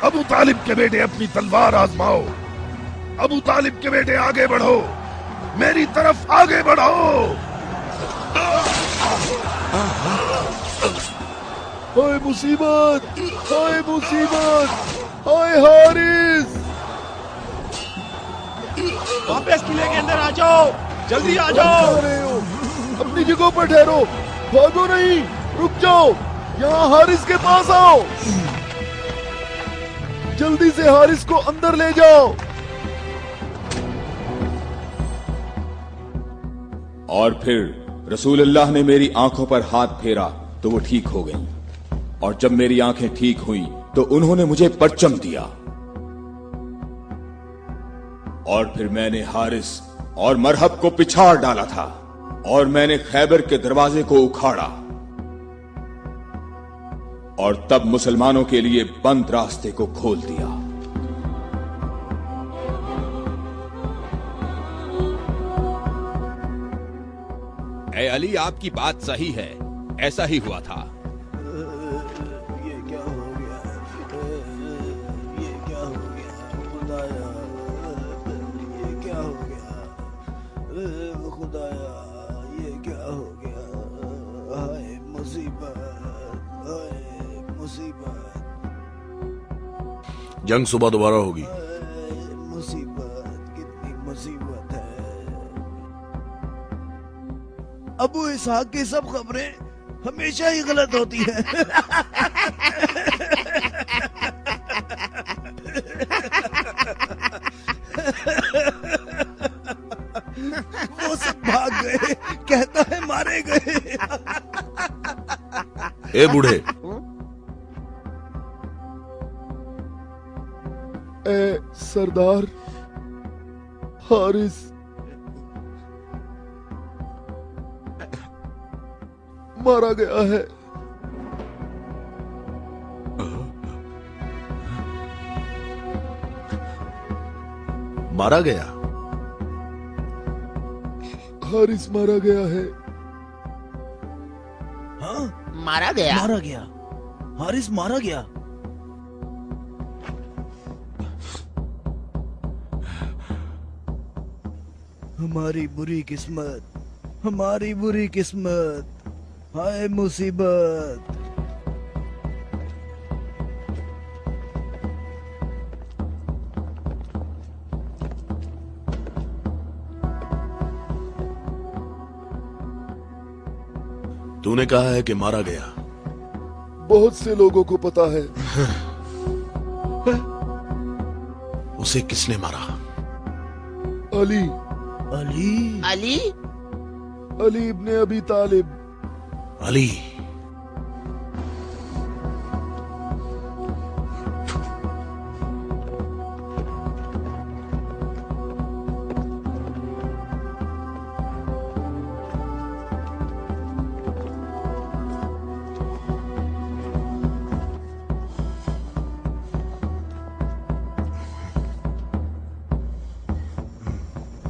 अबू तालिब के बेटे अपनी तलवार आजमाओ। अबू तालिब के बेटे आगे बढ़ो, मेरी तरफ आगे बढ़ो। हाय मुसीबत, हाय मुसीबत, हाय हारिस। वापस किले के अंदर आ जाओ, जल्दी आ जाओ। अपनी जगह पर ठहरो, भागो नहीं, रुक जाओ। यहाँ हारिस के पास आओ, जल्दी से हारिस को अंदर ले जाओ। और फिर रसूलुल्लाह ने मेरी आंखों पर हाथ फेरा तो वो ठीक हो गई, और जब मेरी आंखें ठीक हुई तो उन्होंने मुझे परचम दिया, और फिर मैंने हारिस और मरहब को पिछाड़ डाला था, और मैंने खैबर के दरवाजे को उखाड़ा, और तब मुसलमानों के लिए बंद रास्ते को खोल दिया। ए अली, आपकी बात सही है, ऐसा ही हुआ था। ये क्या हो गया? ये क्या हो गया खुदाया? ये क्या हो गया खुदाया? ये क्या हो गया? हाय मुसीबत, हाय मुसीबत, जंग सुबह दोबारा होगी। मुसीबत, कितनी मुसीबत है। अबू इसहाक की सब खबरें हमेशा ही गलत होती हैं। वो सब भाग गए, कहता है मारे गए। ए बूढ़े, ए सरदार, हारिस मारा गया है। मारा गया? हारिस मारा गया है। हाँ, मारा गया? मारा गया, हारिस मारा गया। हमारी बुरी किस्मत, हमारी बुरी किस्मत, हाय मुसीबत। तूने कहा है कि मारा गया। बहुत से लोगों को पता है। उसे किसने मारा? अली, अली, अली? अली इब्ने अबी तालिब। अली?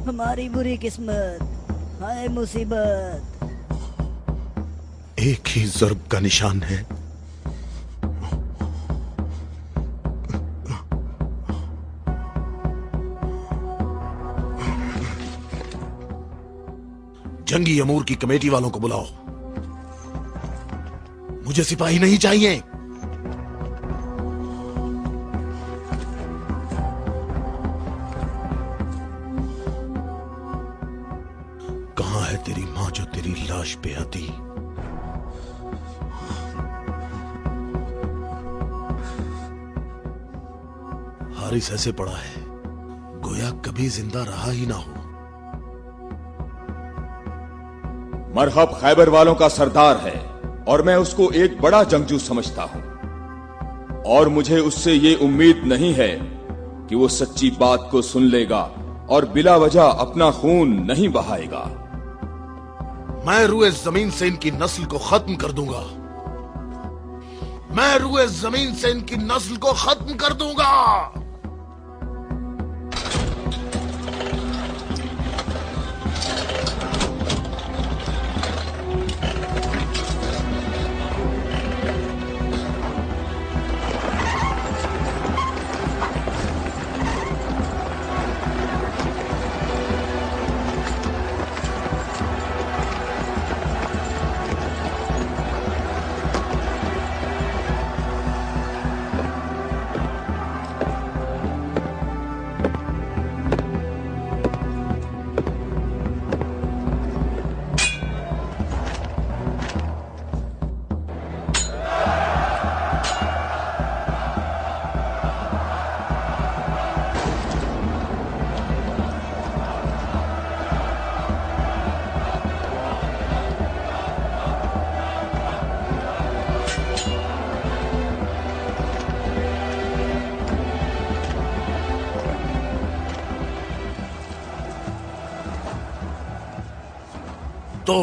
हमारी बुरी किस्मत, हाय मुसीबत। एक ही ज़र्ब का निशान है। जंगी अमूर की कमेटी वालों को बुलाओ। मुझे सिपाही नहीं चाहिए। कहां है तेरी मां जो तेरी लाश पे आती? हारिस ऐसे पड़ा है गोया कभी जिंदा रहा ही ना हो। मरहब खैबर वालों का सरदार है और मैं उसको एक बड़ा जंगजू समझता हूं, और मुझे उससे ये उम्मीद नहीं है कि वो सच्ची बात को सुन लेगा और बिला वजह अपना खून नहीं बहाएगा। मैं रुए जमीन से इनकी नस्ल को खत्म कर दूंगा। मैं रुए जमीन से इनकी नस्ल को खत्म कर दूंगा। तो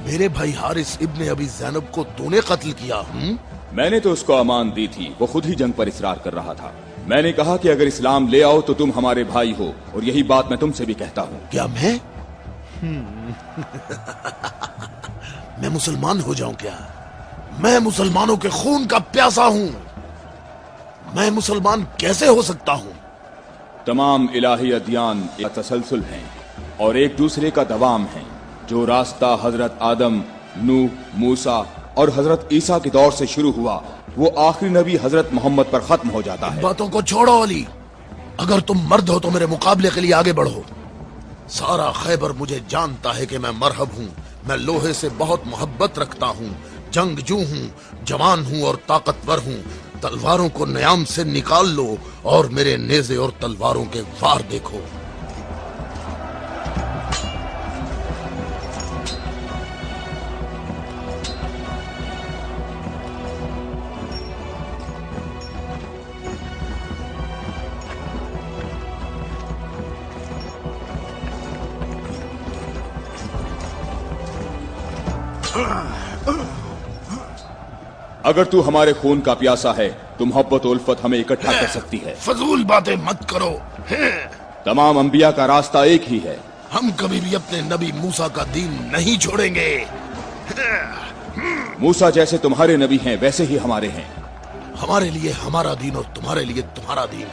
मेरे भाई हारिस इब्ने अबी ज़ैनब को तूने कत्ल किया? मैंने तो उसको अमान दी थी, वो खुद ही जंग पर इसरार कर रहा था। मैंने कहा कि अगर इस्लाम ले आओ तो तुम हमारे भाई हो, और यही बात मैं तुमसे भी कहता हूँ। क्या मैं मैं मुसलमान हो जाऊं क्या? मैं मुसलमानों के खून का प्यासा हूं। मैं मुसलमान कैसे हो सकता हूं? तमाम इलाही अदियान एक तसलसल हैं और एक दूसरे का दवाम है। जो रास्ता हजरत आदम, नूह, मूसा और हजरत ईसा के दौर से शुरू हुआ, वो आखिरी नबी हजरत मोहम्मद पर खत्म हो जाता है। बातों को छोड़ो अली, अगर तुम मर्द हो तो मेरे मुकाबले के लिए आगे बढ़ो। सारा खैबर मुझे जानता है कि मैं मरहब हूँ। मैं लोहे से बहुत मोहब्बत रखता हूँ, जंगजू हूँ, जवान हूँ और ताकतवर हूँ। तलवारों को न्याम से निकाल लो और मेरे नेज़े और तलवारों के वार देखो। अगर तू हमारे खून का प्यासा है तो मोहब्बत उल्फत हमें इकट्ठा कर सकती है। फजूल बातें मत करो। तमाम अंबिया का रास्ता एक ही है। हम कभी भी अपने नबी मूसा का दीन नहीं छोड़ेंगे। मूसा जैसे तुम्हारे नबी हैं वैसे ही हमारे हैं। हमारे लिए हमारा दीन और तुम्हारे लिए तुम्हारा दीन।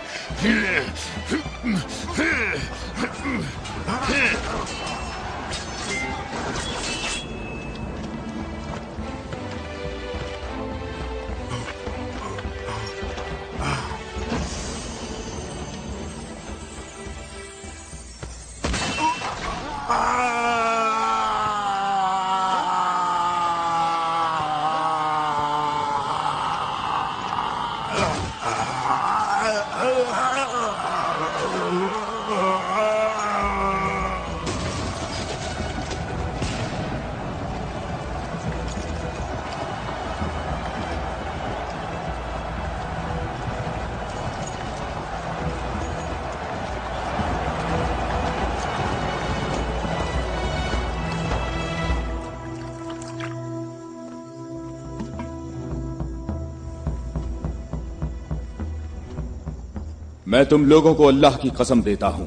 मैं तुम लोगों को अल्लाह की कसम देता हूं,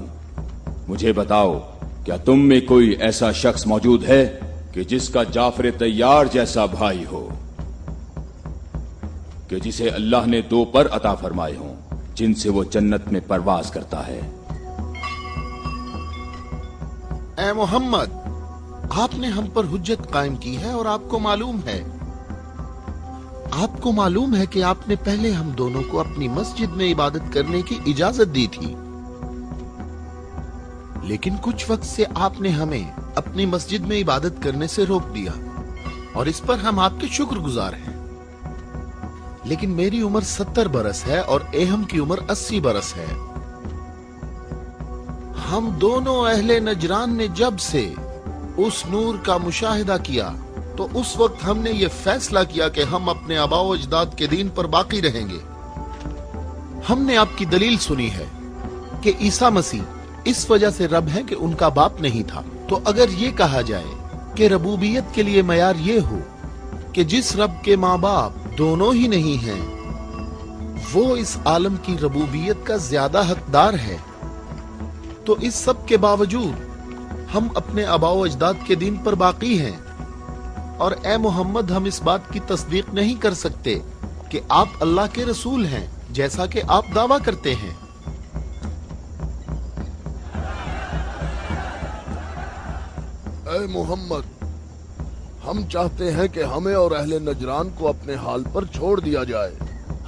मुझे बताओ क्या तुम में कोई ऐसा शख्स मौजूद है कि जिसका जाफर तैयार जैसा भाई हो, कि जिसे अल्लाह ने 2 पर अता फरमाए हों जिनसे वो जन्नत में परवाज करता है। ए मोहम्मद, आपने हम पर हुज्जत कायम की है और आपको मालूम है कि आपने पहले हम दोनों को अपनी मस्जिद में इबादत करने की इजाजत दी थी, लेकिन कुछ वक्त से आपने हमें अपनी मस्जिद में इबादत करने से रोक दिया और इस पर हम आपके शुक्रगुजार हैं। लेकिन मेरी उम्र 70 बरस है और एहम की उम्र 80 बरस है। ہم دونوں اہل نجران نے جب سے اس نور کا مشاہدہ کیا تو اس وقت ہم نے یہ فیصلہ کیا کہ ہم اپنے آباء و اجداد کے دین پر باقی رہیں گے. ہم نے آپ کی دلیل سنی ہے کہ عیسیٰ مسیح اس وجہ سے رب ہے کہ ان کا باپ نہیں تھا. تو اگر یہ کہا جائے کہ ربوبیت کے لیے معیار یہ ہو کہ جس رب کے ماں باپ دونوں ہی نہیں ہیں وہ اس عالم کی ربوبیت کا زیادہ حقدار ہے، تو اس سب کے باوجود ہم اپنے آباء و اجداد کے دین پر باقی ہیں. اور اے محمد، ہم اس بات کی تصدیق نہیں کر سکتے کہ آپ اللہ کے رسول ہیں جیسا کہ آپ دعویٰ کرتے ہیں. اے محمد، ہم چاہتے ہیں کہ ہمیں اور اہل نجران کو اپنے حال پر چھوڑ دیا جائے.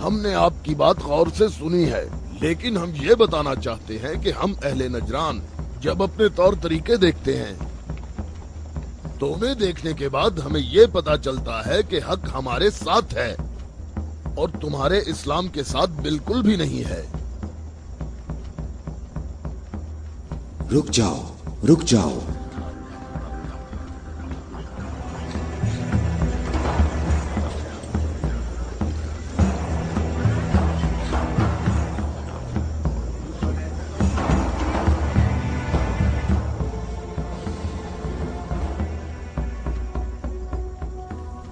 ہم نے آپ کی بات غور سے سنی ہے، لیکن ہم یہ بتانا چاہتے ہیں کہ ہم اہل نجران جب اپنے طور طریقے دیکھتے ہیں تو انہیں دیکھنے کے بعد ہمیں یہ پتا چلتا ہے کہ حق ہمارے ساتھ ہے اور تمہارے اسلام کے ساتھ بالکل بھی نہیں ہے. رک جاؤ، رک جاؤ.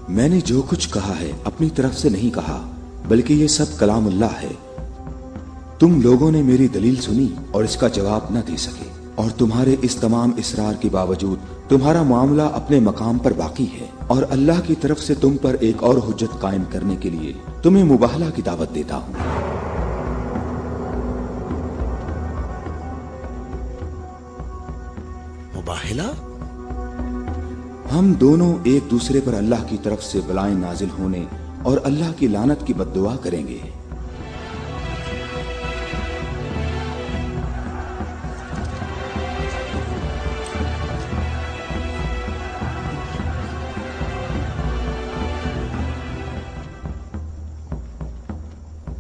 میں نے جو کچھ کہا ہے اپنی طرف سے نہیں کہا، بلکہ یہ سب کلام اللہ ہے. تم لوگوں نے میری دلیل سنی اور اس کا جواب نہ دے سکے، اور تمہارے اس تمام اصرار کے باوجود تمہارا معاملہ اپنے مقام پر باقی ہے. اور اللہ کی طرف سے تم پر ایک اور حجت قائم کرنے کے لیے تمہیں مباہلہ کی دعوت دیتا ہوں. مباہلہ؟ ہم دونوں ایک دوسرے پر اللہ کی طرف سے بلائیں نازل ہونے اور اللہ کی لعنت کی بد دعا کریں گے.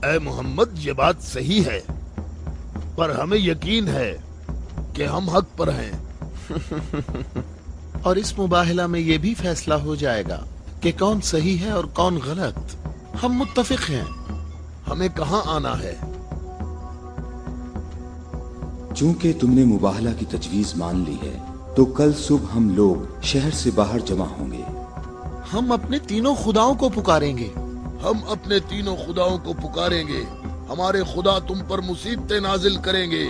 اے محمد، یہ بات صحیح ہے، پر ہمیں یقین ہے کہ ہم حق پر ہیں. اور اس مباہلہ میں یہ بھی فیصلہ ہو جائے گا کہ کون صحیح ہے اور کون غلط. ہم متفق ہیں. ہمیں کہاں آنا ہے؟ چونکہ تم نے مباہلہ کی تجویز مان لی ہے تو کل صبح ہم لوگ شہر سے باہر جمع ہوں گے. ہم اپنے تینوں خداؤں کو پکاریں گے. ہم اپنے تینوں خداؤں کو پکاریں گے. ہمارے خدا تم پر مصیبتیں نازل کریں گے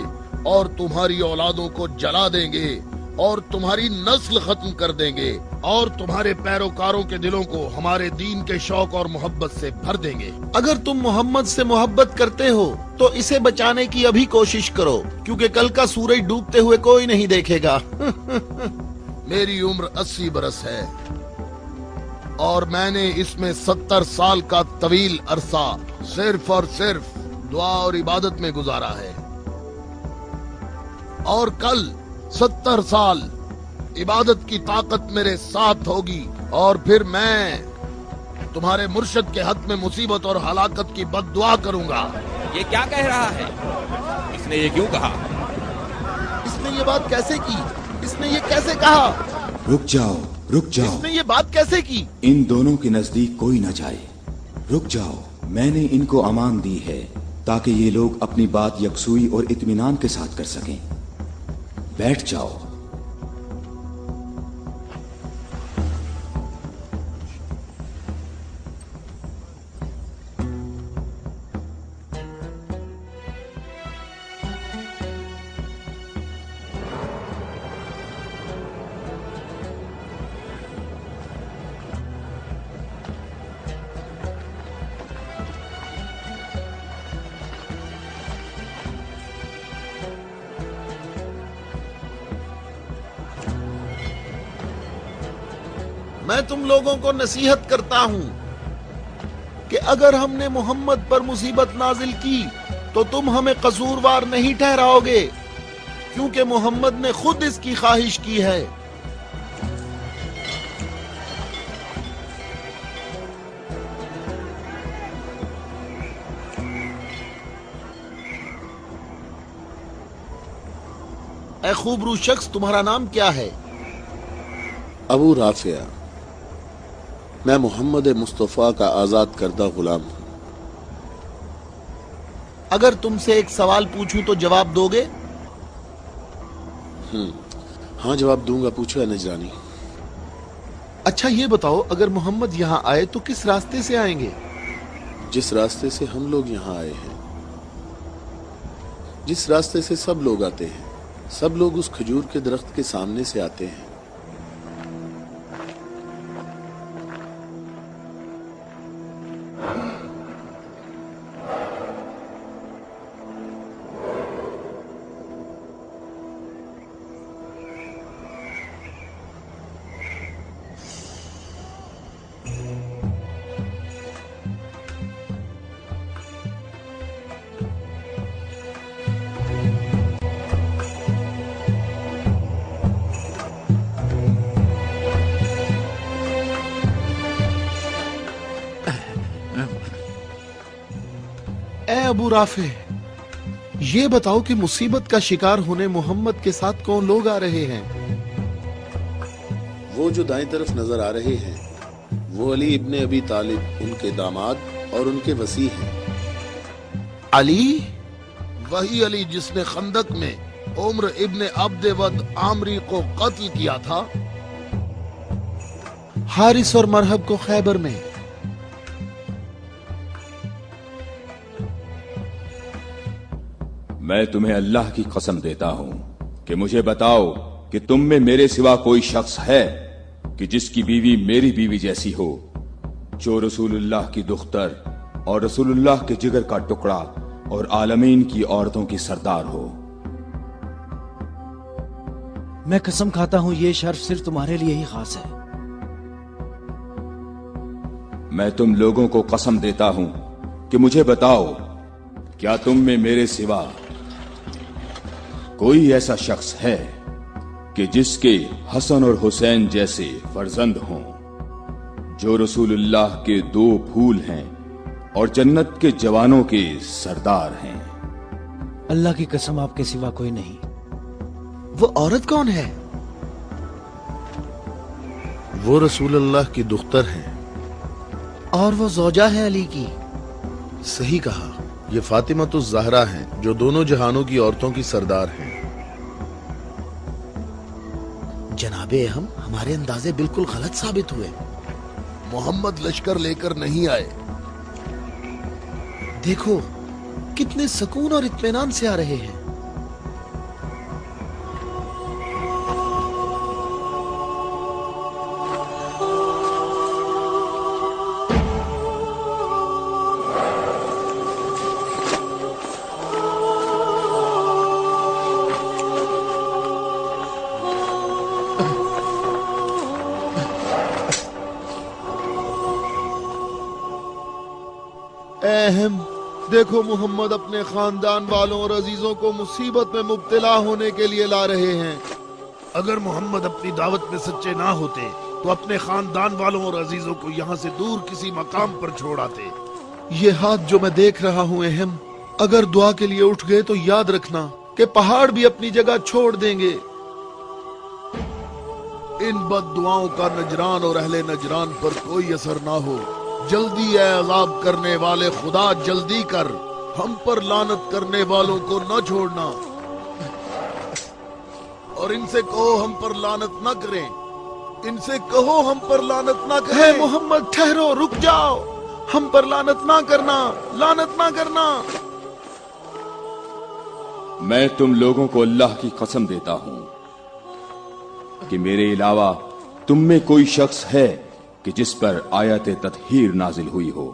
اور تمہاری اولادوں کو جلا دیں گے اور تمہاری نسل ختم کر دیں گے اور تمہارے پیروکاروں کے دلوں کو ہمارے دین کے شوق اور محبت سے بھر دیں گے. اگر تم محمد سے محبت کرتے ہو تو اسے بچانے کی ابھی کوشش کرو، کیونکہ کل کا سورج ڈوبتے ہوئے کوئی نہیں دیکھے گا. میری عمر 80 برس ہے اور میں نے اس میں 70 سال کا طویل عرصہ صرف اور صرف دعا اور عبادت میں گزارا ہے، اور کل 70 سال عبادت کی طاقت میرے ساتھ ہوگی اور پھر میں تمہارے مرشد کے حق میں مصیبت اور ہلاکت کی بد دعا کروں گا. یہ کیا کہہ رہا ہے؟ اس نے یہ کیوں کہا؟ اس نے یہ بات کیسے کی؟ اس نے یہ کیسے کہا؟ رک جاؤ، رک جاؤ. اس نے یہ بات کیسے کی؟ ان دونوں کے نزدیک کوئی نہ جائے. رک جاؤ. میں نے ان کو امان دی ہے تاکہ یہ لوگ اپنی بات یکسوئی اور اطمینان کے ساتھ کر سکیں. بیٹھ جاؤ. میں تم لوگوں کو نصیحت کرتا ہوں کہ اگر ہم نے محمد پر مصیبت نازل کی تو تم ہمیں قصوروار نہیں ٹھہراؤ گے، کیونکہ محمد نے خود اس کی خواہش کی ہے. اے خوبرو شخص، تمہارا نام کیا ہے؟ ابو رافع، میں محمد مصطفیٰ کا آزاد کردہ غلام ہوں۔ اگر تم سے ایک سوال پوچھوں تو جواب دو گے؟ ہاں جواب دوں گا، پوچھو اے نجرانی۔ اچھا یہ بتاؤ، اگر محمد یہاں آئے تو کس راستے سے آئیں گے؟ جس راستے سے ہم لوگ یہاں آئے ہیں، جس راستے سے سب لوگ آتے ہیں، سب لوگ اس کھجور کے درخت کے سامنے سے آتے ہیں۔ اے ابو رافع، یہ بتاؤ کہ مصیبت کا شکار ہونے محمد کے ساتھ کون لوگ آ رہے ہیں؟ وہ جو دائیں طرف نظر آ رہے ہیں وہ علی ابن ابی طالب، ان کے داماد اور ان کے وصی ہیں۔ علی؟ وہی علی جس نے خندق میں عمر ابن عبد ود عامری کو قتل کیا تھا؟ حارث اور مرحب کو خیبر میں؟ میں تمہیں اللہ کی قسم دیتا ہوں کہ مجھے بتاؤ کہ تم میں میرے سوا کوئی شخص ہے کہ جس کی بیوی میری بیوی جیسی ہو، جو رسول اللہ کی دختر اور رسول اللہ کے جگر کا ٹکڑا اور عالمین کی عورتوں کی سردار ہو۔ میں قسم کھاتا ہوں یہ شرف صرف تمہارے لیے ہی خاص ہے۔ میں تم لوگوں کو قسم دیتا ہوں کہ مجھے بتاؤ، کیا تم میں میرے سوا کوئی ایسا شخص ہے کہ جس کے حسن اور حسین جیسے فرزند ہوں، جو رسول اللہ کے دو پھول ہیں اور جنت کے جوانوں کے سردار ہیں؟ اللہ کی قسم آپ کے سوا کوئی نہیں۔ وہ عورت کون ہے؟ وہ رسول اللہ کی دختر ہیں۔ اور وہ زوجہ ہے علی کی؟ صحیح کہا، یہ فاطمہ الزہرا ہیں جو دونوں جہانوں کی عورتوں کی سردار ہیں۔ جناب اہم، ہمارے اندازے بالکل غلط ثابت ہوئے۔ محمد لشکر لے کر نہیں آئے۔ دیکھو کتنے سکون اور اطمینان سے آ رہے ہیں۔ اہم دیکھو، محمد اپنے خاندان والوں اور عزیزوں کو مصیبت میں مبتلا ہونے کے لیے لا رہے ہیں۔ اگر محمد اپنی دعوت میں سچے نہ ہوتے تو اپنے خاندان والوں اور عزیزوں کو یہاں سے دور کسی مقام پر چھوڑ آتے۔ یہ ہاتھ جو میں دیکھ رہا ہوں اہم، اگر دعا کے لیے اٹھ گئے تو یاد رکھنا کہ پہاڑ بھی اپنی جگہ چھوڑ دیں گے۔ ان بد دعاؤں کا نجران اور اہل نجران پر کوئی اثر نہ ہو۔ جلدی اے عذاب کرنے والے خدا، جلدی کر، ہم پر لعنت کرنے والوں کو نہ چھوڑنا، اور ان سے کہو ہم پر لعنت نہ کریں، ان سے کہو ہم پر لعنت نہ کریں۔ اے محمد ٹھہرو، رک جاؤ، ہم پر لعنت نہ کرنا، لعنت نہ کرنا۔ میں تم لوگوں کو اللہ کی قسم دیتا ہوں کہ میرے علاوہ تم میں کوئی شخص ہے کہ جس پر آیت تطہیر نازل ہوئی ہو،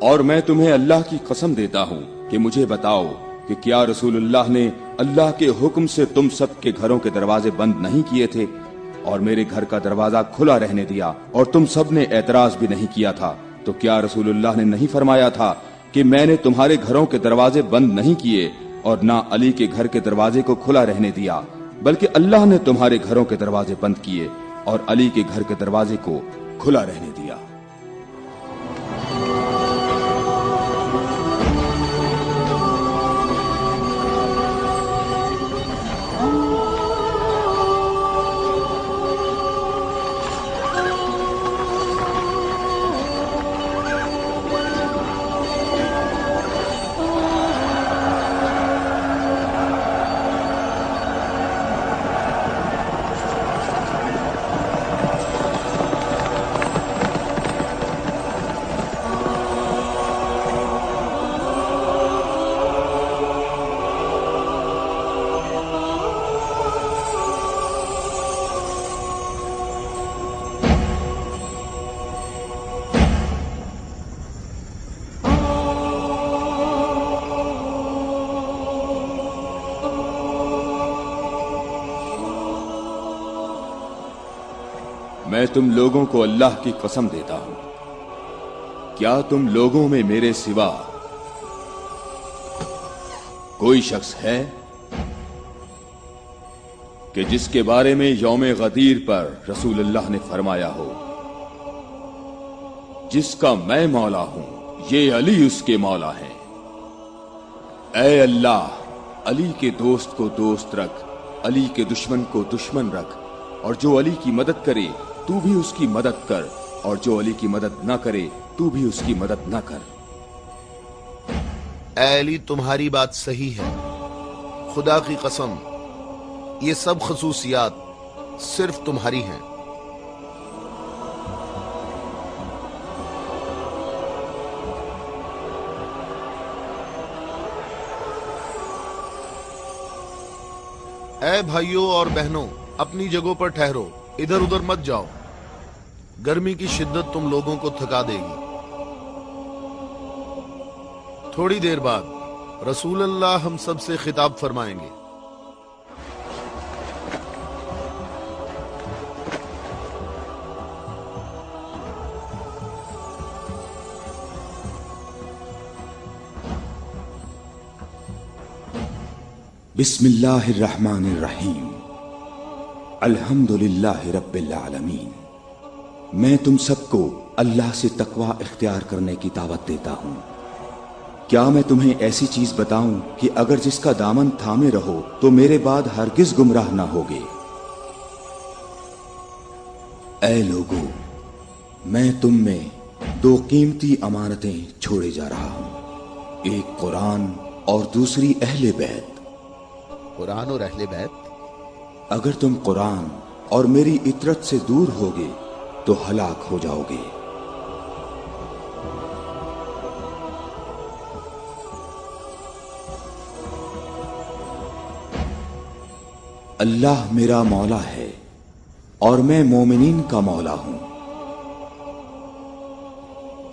اور میں تمہیں اللہ کی قسم دیتا ہوں کہ مجھے بتاؤ کہ کیا رسول اللہ نے اللہ کے حکم سے تم سب کے گھروں کے دروازے بند نہیں کیے تھے اور میرے گھر کا دروازہ کھلا رہنے دیا، اور تم سب نے اعتراض بھی نہیں کیا تھا؟ تو کیا رسول اللہ نے نہیں فرمایا تھا کہ میں نے تمہارے گھروں کے دروازے بند نہیں کیے اور نہ علی کے گھر کے دروازے کو کھلا رہنے دیا، بلکہ اللہ نے تمہارے گھروں کے دروازے بند کیے اور علی کے گھر کے دروازے کو کھلا رہنے دیا؟ मैं तुम लोगों को अल्लाह की कसम देता हूं, क्या तुम लोगों में मेरे सिवा कोई शख्स है कि जिसके बारे में यौम गदीर पर रसूलुल्लाह ने फरमाया हो, जिसका मैं मौला हूं, ये अली उसके मौला है। ऐ अल्लाह, अली के दोस्त को दोस्त रख, अली के दुश्मन को दुश्मन रख, और जो अली की मदद करे तू भी उसकी मदद कर, और जो अली की मदद ना करे तू भी उसकी मदद ना कर। ऐ अली, तुम्हारी बात सही है, खुदा की कसम ये सब खसूसियात सिर्फ तुम्हारी हैं। ऐ भाइयों और बहनों, अपनी जगहों पर ठहरो, इधर उधर मत जाओ, गर्मी की शिद्दत तुम लोगों को थका देगी। थोड़ी देर बाद रसूलुल्लाह हम सब से खिताब फरमाएंगे। बिस्मिल्लाहिर्रहमानिर्रहीम, अल्हम्दुलिल्लाहि रब्बिल आलमीन। मैं तुम सबको अल्लाह से तकवा इख्तियार करने की दावत देता हूँ। क्या मैं तुम्हें ऐसी चीज बताऊं कि अगर जिसका दामन थामे रहो तो मेरे बाद हरगिज गुमराह ना होगे। ऐ लोगो, मैं तुम में दो कीमती अमानतें छोड़े जा रहा हूं, एक कुरान और दूसरी अहले बैत। कुरान और अहले बैत? अगर तुम कुरान और मेरी इतरत से दूर होगे तो हलाक हो जाओगे। अल्लाह मेरा मौला है और मैं मोमिनीन का मौला हूं,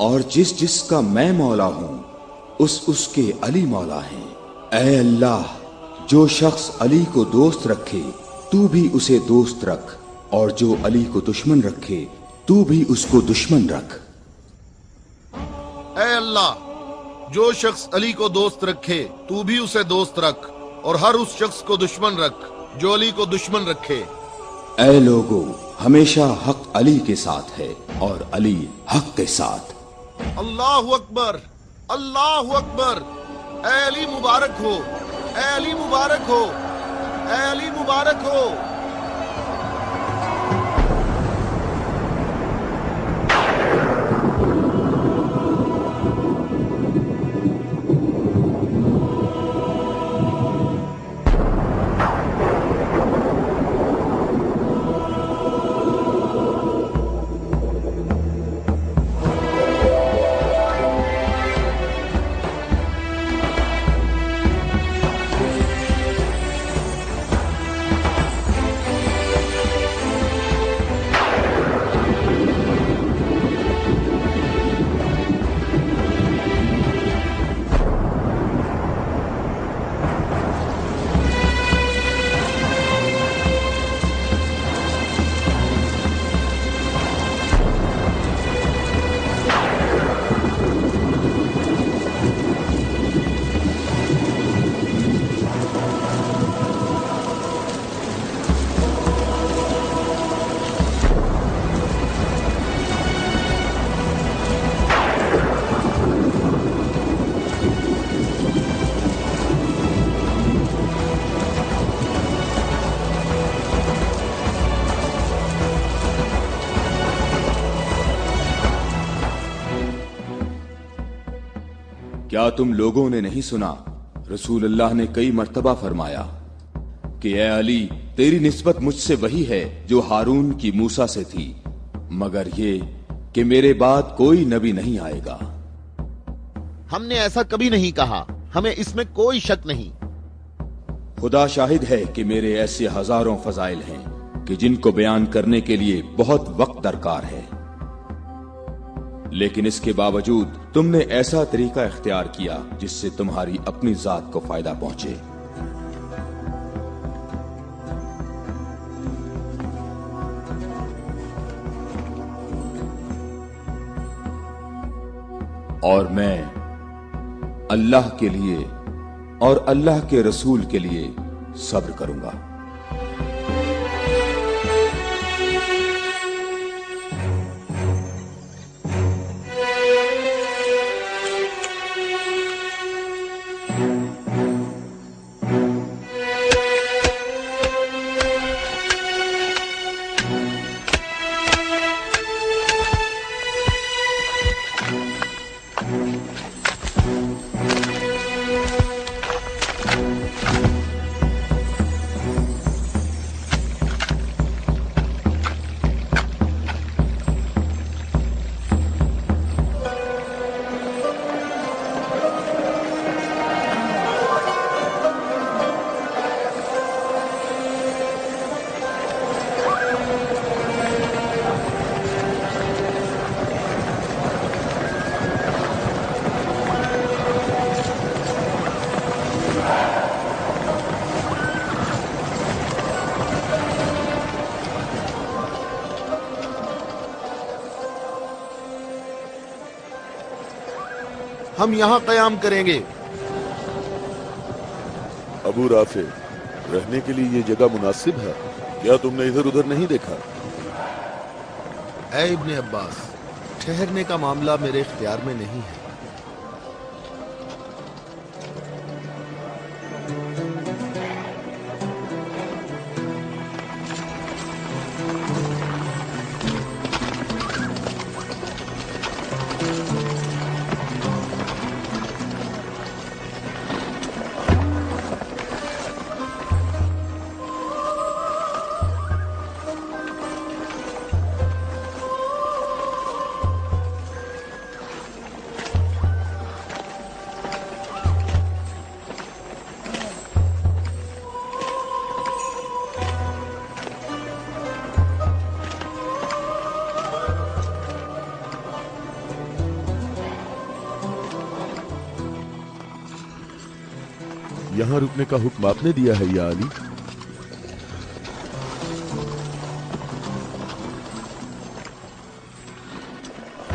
और जिसका मैं मौला हूं उसके अली मौला हैं। ऐ अल्लाह, जो शख्स अली को दोस्त रखे तू भी उसे दोस्त रख, और जो अली को दुश्मन रखे तू भी उसको दुश्मन रख। ऐ अल्लाह, जो शख्स अली को दोस्त रखे तू भी उसे दोस्त रख, और हर उस शख्स को दुश्मन रख जो अली को दुश्मन रखे। ऐ लोगो, हमेशा हक अली के साथ है और अली हक के साथ। अल्लाहु अकबर, अल्लाहु अकबर। ऐ अली मुबारक हो, ऐ अली मुबारक हो, ऐ अली मुबारक हो। क्या तुम लोगों ने नहीं सुना, रसूलुल्लाह ने कई मर्तबा फरमाया कि ऐ अली, तेरी निस्बत मुझसे वही है जो हारून की मूसा से थी, मगर ये कि मेरे बाद कोई नबी नहीं आएगा। हमने ऐसा कभी नहीं कहा, हमें इसमें कोई शक नहीं। खुदा शाहिद है कि मेरे ऐसे हजारों फजाइल हैं कि जिनको बयान करने के लिए बहुत वक्त दरकार है, लेकिन इसके बावजूद तुमने ऐसा तरीका इख्तियार किया जिससे तुम्हारी अपनी जात को फायदा पहुंचे। और मैं अल्लाह के लिए और अल्लाह के रसूल के लिए सब्र करूंगा। हम यहाँ कयाम करेंगे। अबू राफे, रहने के लिए ये जगह मुनासिब है? क्या तुमने इधर उधर नहीं देखा? ऐ इब्ने अब्बास, ठहरने का मामला मेरे इख्तियार में नहीं है। यहाँ रुकने का हुक्म आपने दिया है या अली?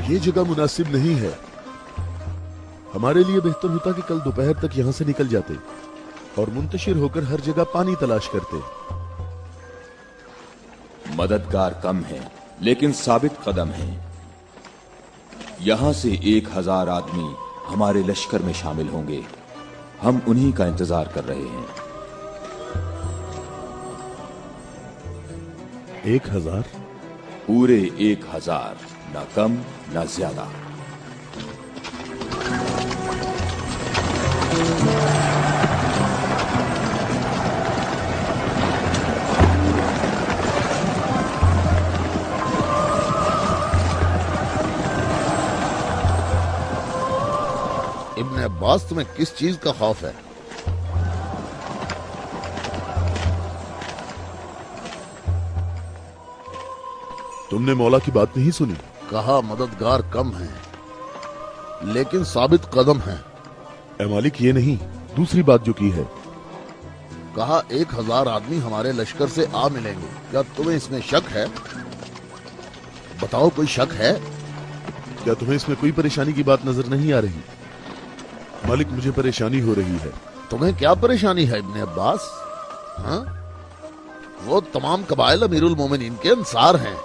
ये जगह मुनासिब नहीं है। हमारे लिए बेहतर होता कि कल दोपहर तक यहाँ से निकल जाते और मुंतशिर होकर हर जगह पानी तलाश करते। मददगार कम है लेकिन साबित कदम है। यहां से 1000 आदमी हमारे लश्कर में शामिल होंगे। हम उन्हीं का इंतजार कर रहे हैं। 1000? पूरे 1000, ना कम ना ज्यादा। इब्ने अब्बास, तुम्हें किस चीज का खौफ है? तुमने मौला की बात नहीं सुनी? कहा मददगार कम है लेकिन साबित कदम है। ए मालिक, ये नहीं, दूसरी बात जो की है। कहा 1000 आदमी हमारे लश्कर से आ मिलेंगे। क्या तुम्हें इसमें शक है? बताओ, कोई शक है? क्या तुम्हें इसमें कोई परेशानी की बात नजर नहीं आ रही? मालिक, मुझे परेशानी हो रही है। तुम्हें क्या परेशानी है इब्ने अब्बास? हाँ? वो तमाम कबाइल अमीरुल मोमिनीन के अंसार हैं।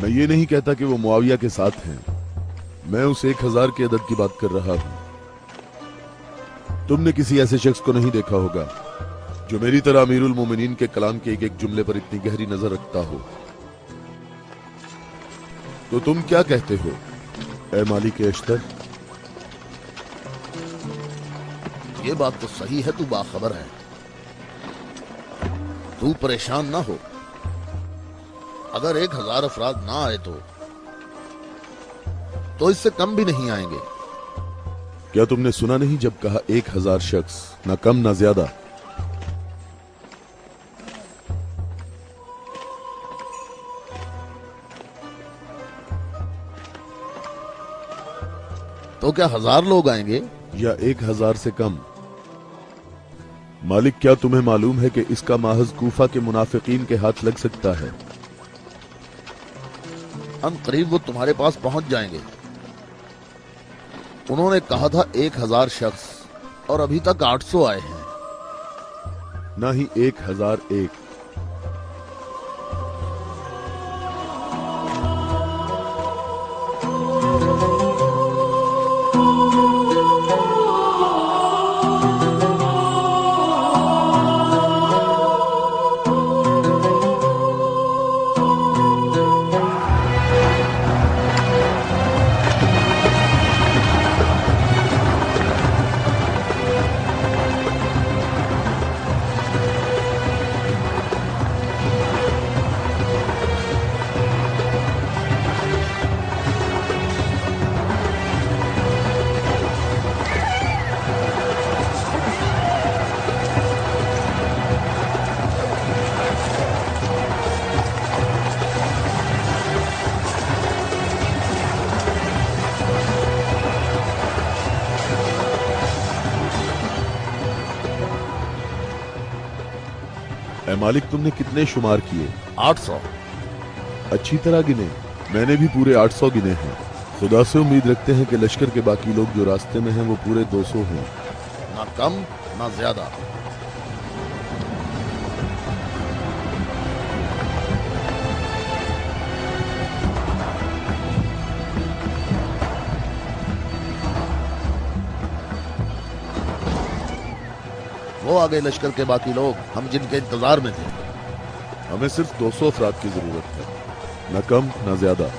मैं ये नहीं कहता कि वो मुआविया के साथ हैं। मैं उस 1000 के अदद की बात कर रहा हूं। तुमने किसी ऐसे शख्स को नहीं देखा होगा जो मेरी तरह अमीरुल मोमिनीन के कलाम के एक एक जुमले पर इतनी गहरी नजर रखता हो। तो तुम क्या कहते हो ए मालिक अश्तर? ये बात तो सही है, तू बाखबर है। तू परेशान ना हो। अगर 1000 अफराद ना आए तो इससे कम भी नहीं आएंगे। क्या तुमने सुना नहीं जब कहा 1000 शख्स, ना कम ना ज्यादा? तो क्या 1000 लोग आएंगे या 1000 से कम? मालिक, क्या तुम्हें मालूम है कि इसका माहज कूफा के मुनाफिकीन के हाथ लग सकता है? अन करीब वो तुम्हारे पास पहुंच जाएंगे। उन्होंने कहा था 1000 शख्स और अभी तक 800 आए हैं। ना ही 1001। मालिक, तुमने कितने शुमार किए? 800। अच्छी तरह गिने? मैंने भी पूरे 800 गिने हैं। खुदा से उम्मीद रखते हैं कि लश्कर के बाकी लोग जो रास्ते में हैं वो पूरे 200 हों। ना कम ना ज्यादा। वो आ गए लश्कर के बाकी लोग, हम जिनके इंतजार में थे। हमें सिर्फ 200 अफराद की जरूरत है, न कम न ज्यादा।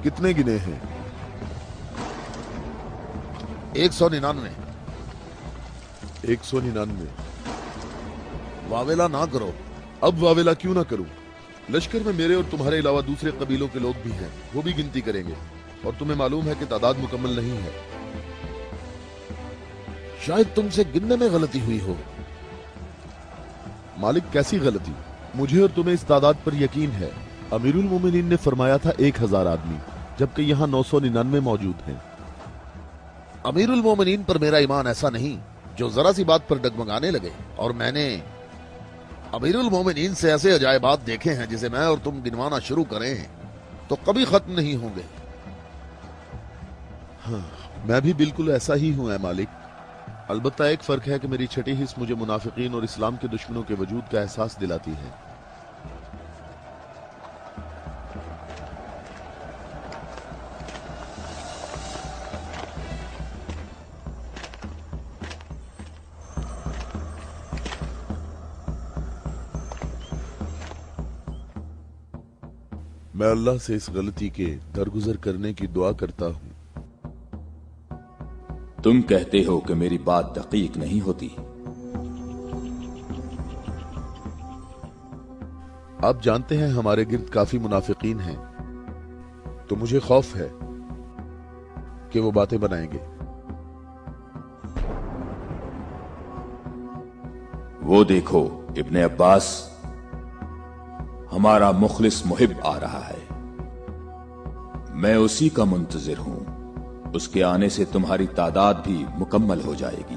कितने गिने हैं? 199। 199। वावेला ना करो। अब वावेला क्यों ना करूं? लश्कर में मेरे और तुम्हारे अलावा दूसरे कबीलों के लोग भी हैं, वो भी गिनती करेंगे। और तुम्हें मालूम है कि तादाद मुकम्मल नहीं है। शायद तुमसे गिनने में गलती हुई हो। मालिक, कैसी गलती? मुझे और तुम्हें इस तादाद पर यकीन है। अमीरुल मोमिनीन ने फरमाया था 1000 आदमी, जबकि यहाँ 999 मौजूद हैं। अमीरुल मोमिनीन पर मेरा ईमान ऐसा नहीं जो जरा सी बात पर डगमगाने लगे। और मैंने अमीरुल मोमिनीन से ऐसे अजायबात देखे हैं जिसे मैं और तुम गिनवाना शुरू करें तो कभी खत्म नहीं होंगे। हाँ, मैं भी बिल्कुल ऐसा ही हूं ऐ मालिक। अलबत्ता एक फर्क है कि मेरी छठी हिस्स मुझे मुनाफिकीन और इस्लाम के दुश्मनों के वजूद का एहसास दिलाती है। मैं अल्लाह से इस गलती के दरगुजर करने की दुआ करता हूं। तुम कहते हो कि मेरी बात दकीक नहीं होती। आप जानते हैं हमारे गिर्द काफी मुनाफिकीन हैं, तो मुझे खौफ है कि वो बातें बनाएंगे। वो देखो, इब्ने अब्बास, हमारा मुखलिस मुहिब आ रहा है। मैं उसी का मुंतजिर हूं। उसके आने से तुम्हारी तादाद भी मुकम्मल हो जाएगी।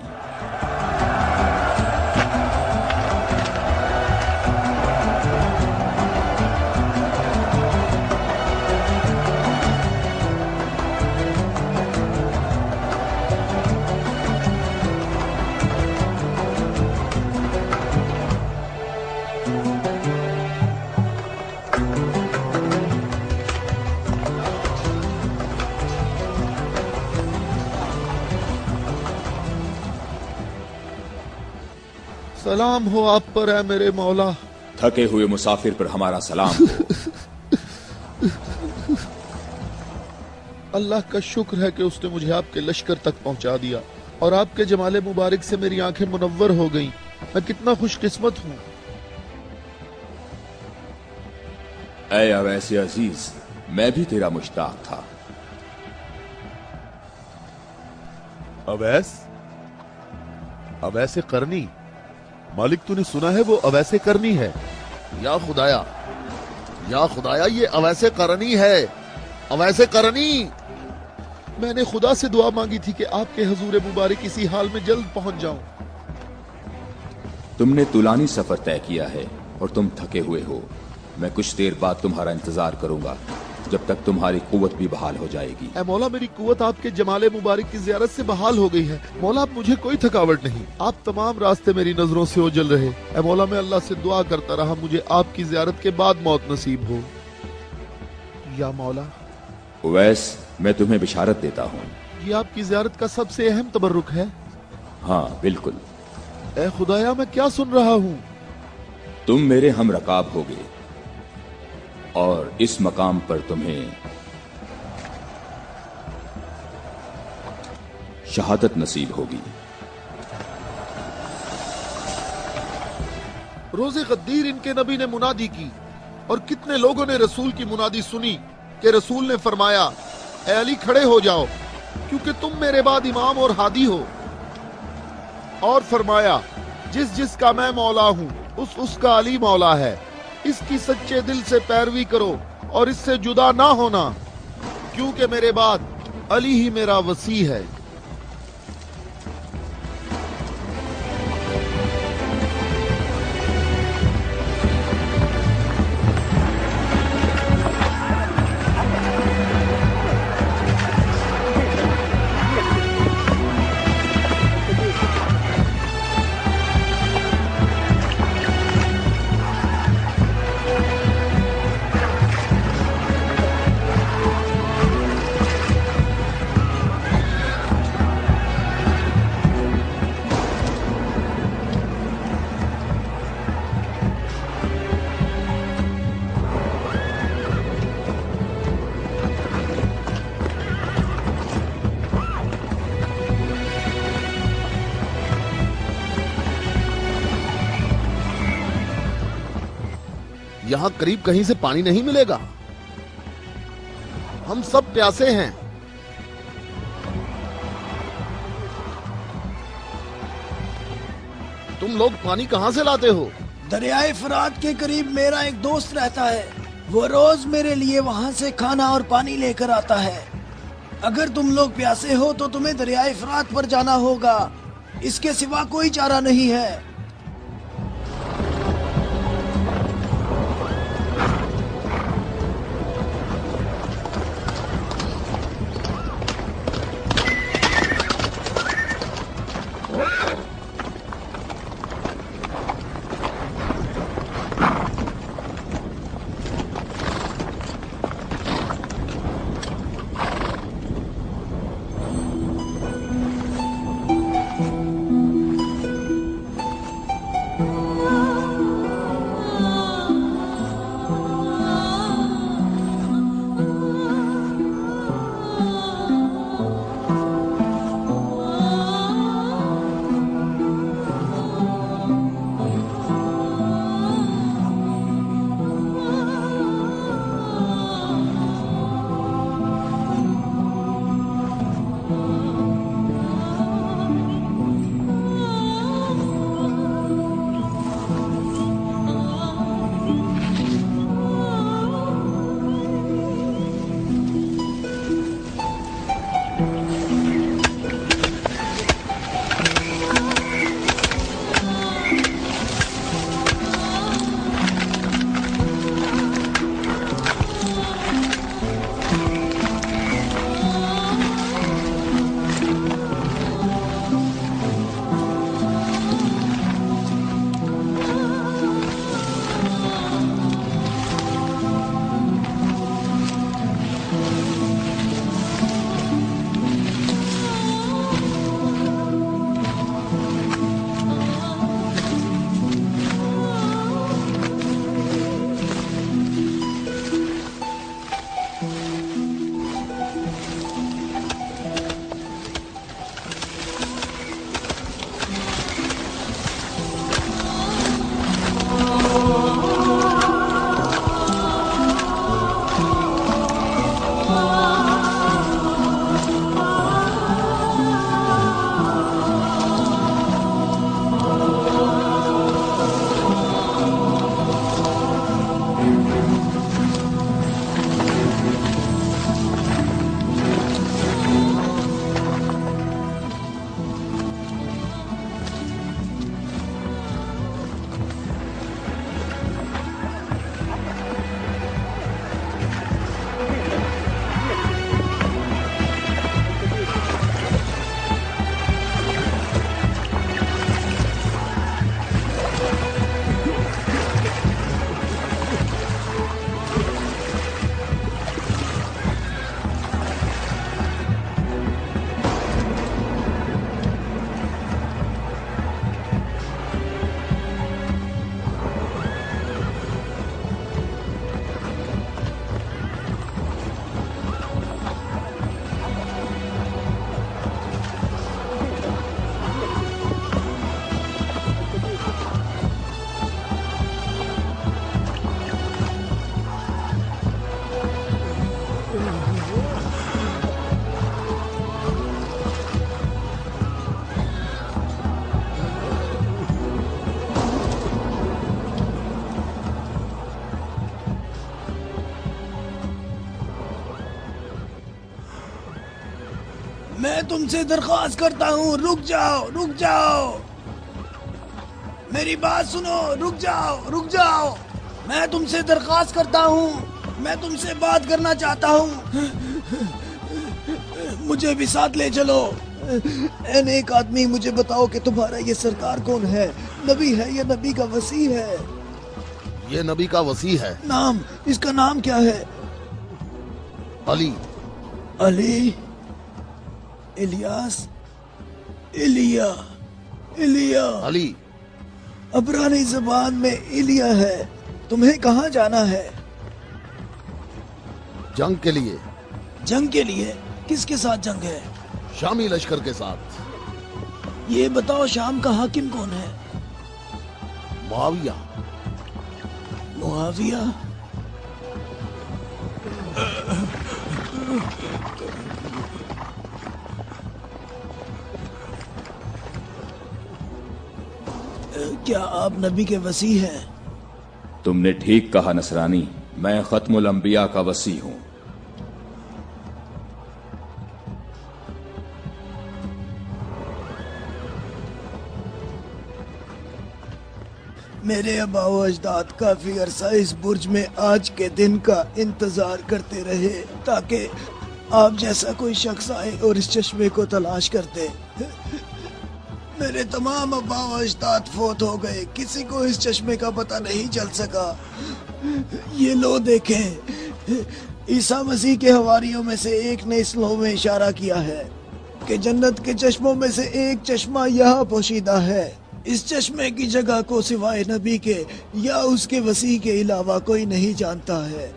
सलाम हो आप पर है मेरे मौला। थके हुए मुसाफिर पर हमारा सलाम हो। अल्लाह का शुक्र है कि उसने मुझे आपके लश्कर तक पहुंचा दिया और आपके जमाले मुबारक से मेरी आंखें मुनव्वर हो गईं। मैं कितना खुशकिस्मत हूं। ऐ अवैस अजीज, मैं भी तेरा मुश्ताक था। अवैस? अवैसे करनी? मालिक तूने सुना है वो अवैसे करनी है? या खुदाया ये अवैसे करनी है, अवैसे करनी। मैंने खुदा से दुआ मांगी थी कि आपके हजूर मुबारक इसी हाल में जल्द पहुंच जाऊं। तुमने तुलानी सफर तय किया है और तुम थके हुए हो। मैं कुछ देर बाद तुम्हारा इंतजार करूंगा जब तक तुम्हारी कुव्वत भी बहाल हो जाएगी। ऐ मौला, मेरी कुव्वत आपके जमाले मुबारक की ज़ियारत से बहाल हो गई है। मौला, अब मुझे कोई थकावट नहीं। आप तमाम रास्ते मेरी नजरों से ओझल रहे। ऐ मौला, मैं अल्लाह से दुआ करता रहा मुझे आपकी ज़ियारत के बाद मौत नसीब हो। या मौला। उवैस, मैं तुम्हें बिशारत देता हूँ। ये आपकी ज़ियारत का सबसे अहम तबर्रुक है। हाँ बिल्कुल। ऐ खुदाया, मैं क्या सुन रहा हूँ? तुम मेरे हम रकाब होगे और इस मकाम पर तुम्हें शहादत नसीब होगी। रोज़े गद्दीर इनके नबी ने मुनादी की और कितने लोगों ने रसूल की मुनादी सुनी कि रसूल ने फरमाया, ऐ अली खड़े हो जाओ क्योंकि तुम मेरे बाद इमाम और हादी हो। और फरमाया, जिस जिसका मैं मौला हूँ उसका अली मौला है। इसकी सच्चे दिल से पैरवी करो और इससे जुदा ना होना, क्योंकि मेरे बाद अली ही मेरा वसी है। यहां करीब कहीं से पानी नहीं मिलेगा। हम सब प्यासे हैं। तुम लोग पानी कहां से लाते हो? दरियाए फरात के करीब मेरा एक दोस्त रहता है। वो रोज मेरे लिए वहाँ से खाना और पानी लेकर आता है। अगर तुम लोग प्यासे हो तो तुम्हें दरियाए फरात पर जाना होगा। इसके सिवा कोई चारा नहीं है। میں تم سے درخواست کرتا ہوں، رک جاؤ، رک جاؤ، میری بات سنو، رک جاؤ، رک جاؤ، میں تم سے درخواست کرتا ہوں، میں تم سے بات کرنا چاہتا ہوں، مجھے بھی ساتھ لے چلو۔ اے نیک آدمی، مجھے بتاؤ کہ تمہارا یہ سرکار کون ہے؟ نبی ہے یا نبی کا وصی ہے؟ یہ نبی کا وصی ہے۔ نام، اس کا نام کیا ہے؟ علی۔ علی، الیاس، ایلیا، ایلیا۔ علی عبرانی زبان میں ایلیا ہے۔ تمہیں کہاں جانا ہے؟ جنگ کے لیے۔ جنگ کے لیے؟ کس کے ساتھ جنگ ہے؟ شامی لشکر کے ساتھ۔ یہ بتاؤ شام کا حاکم کون ہے؟ معاویہ۔ معاویہ؟ کیا آپ نبی کے وصی ہیں؟ تم نے ٹھیک کہا نصرانی، میں ختم الانبیاء کا وصی ہوں۔ میرے آبا و اجداد کافی عرصہ اس برج میں آج کے دن کا انتظار کرتے رہے تاکہ آپ جیسا کوئی شخص آئے اور اس چشمے کو تلاش کرتے۔ میرے تمام آبا و اجداد فوت ہو گئے، کسی کو اس چشمے کا پتہ نہیں چل سکا۔ یہ لو دیکھیں، عیسیٰ مسیح کے حواریوں میں سے ایک نے اس لو میں اشارہ کیا ہے کہ جنت کے چشموں میں سے ایک چشمہ یہاں پوشیدہ ہے۔ اس چشمے کی جگہ کو سوائے نبی کے یا اس کے وصی کے علاوہ کوئی نہیں جانتا ہے۔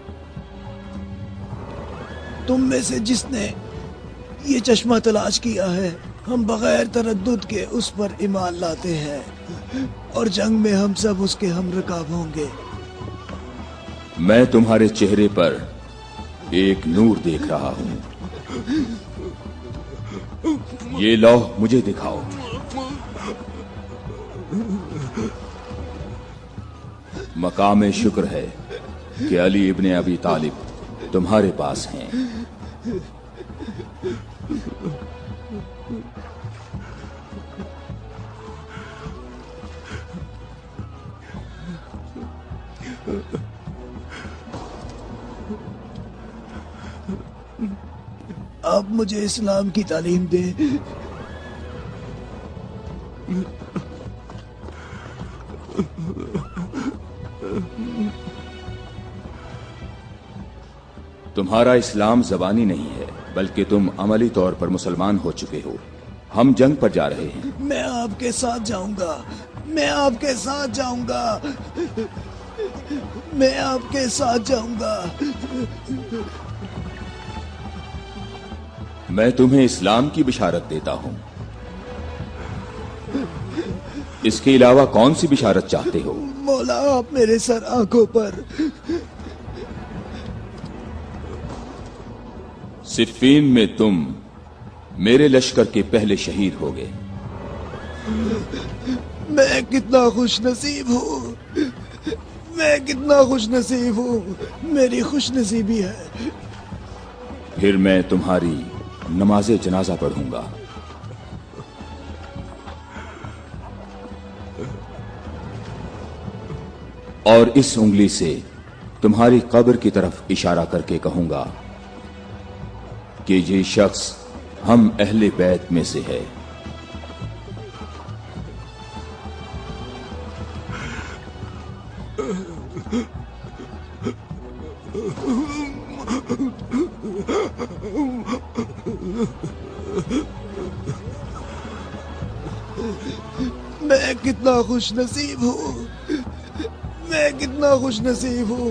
تم میں سے جس نے یہ چشمہ تلاش کیا ہے، ہم بغیر تردد کے اس پر ایمان لاتے ہیں اور جنگ میں ہم سب اس کے ہم رکاب ہوں گے۔ میں تمہارے چہرے پر ایک نور دیکھ رہا ہوں، یہ لوح مجھے دکھاؤ۔ مقام شکر ہے کہ علی ابن ابی طالب تمہارے پاس ہیں۔ آپ مجھے اسلام کی تعلیم دیں۔ تمہارا اسلام زبانی نہیں ہے بلکہ تم عملی طور پر مسلمان ہو چکے ہو۔ ہم جنگ پر جا رہے ہیں۔ میں آپ کے ساتھ جاؤں گا، میں آپ کے ساتھ جاؤں گا، میں آپ کے ساتھ جاؤں گا۔ میں تمہیں اسلام کی بشارت دیتا ہوں۔ اس کے علاوہ کون سی بشارت چاہتے ہو؟ مولا، آپ میرے سر آنکھوں پر۔ صفین میں تم میرے لشکر کے پہلے شہید ہو گئے۔ میں کتنا خوش نصیب ہوں، میں کتنا خوش نصیب ہوں، میری خوش نصیبی ہے۔ پھر میں تمہاری نماز جنازہ پڑھوں گا۔ اور اس انگلی سے تمہاری قبر کی طرف اشارہ کر کے کہوں گا کہ یہ شخص ہم اہل بیت میں سے ہے۔ میں کتنا خوش نصیب ہوں، میں کتنا خوش نصیب ہوں۔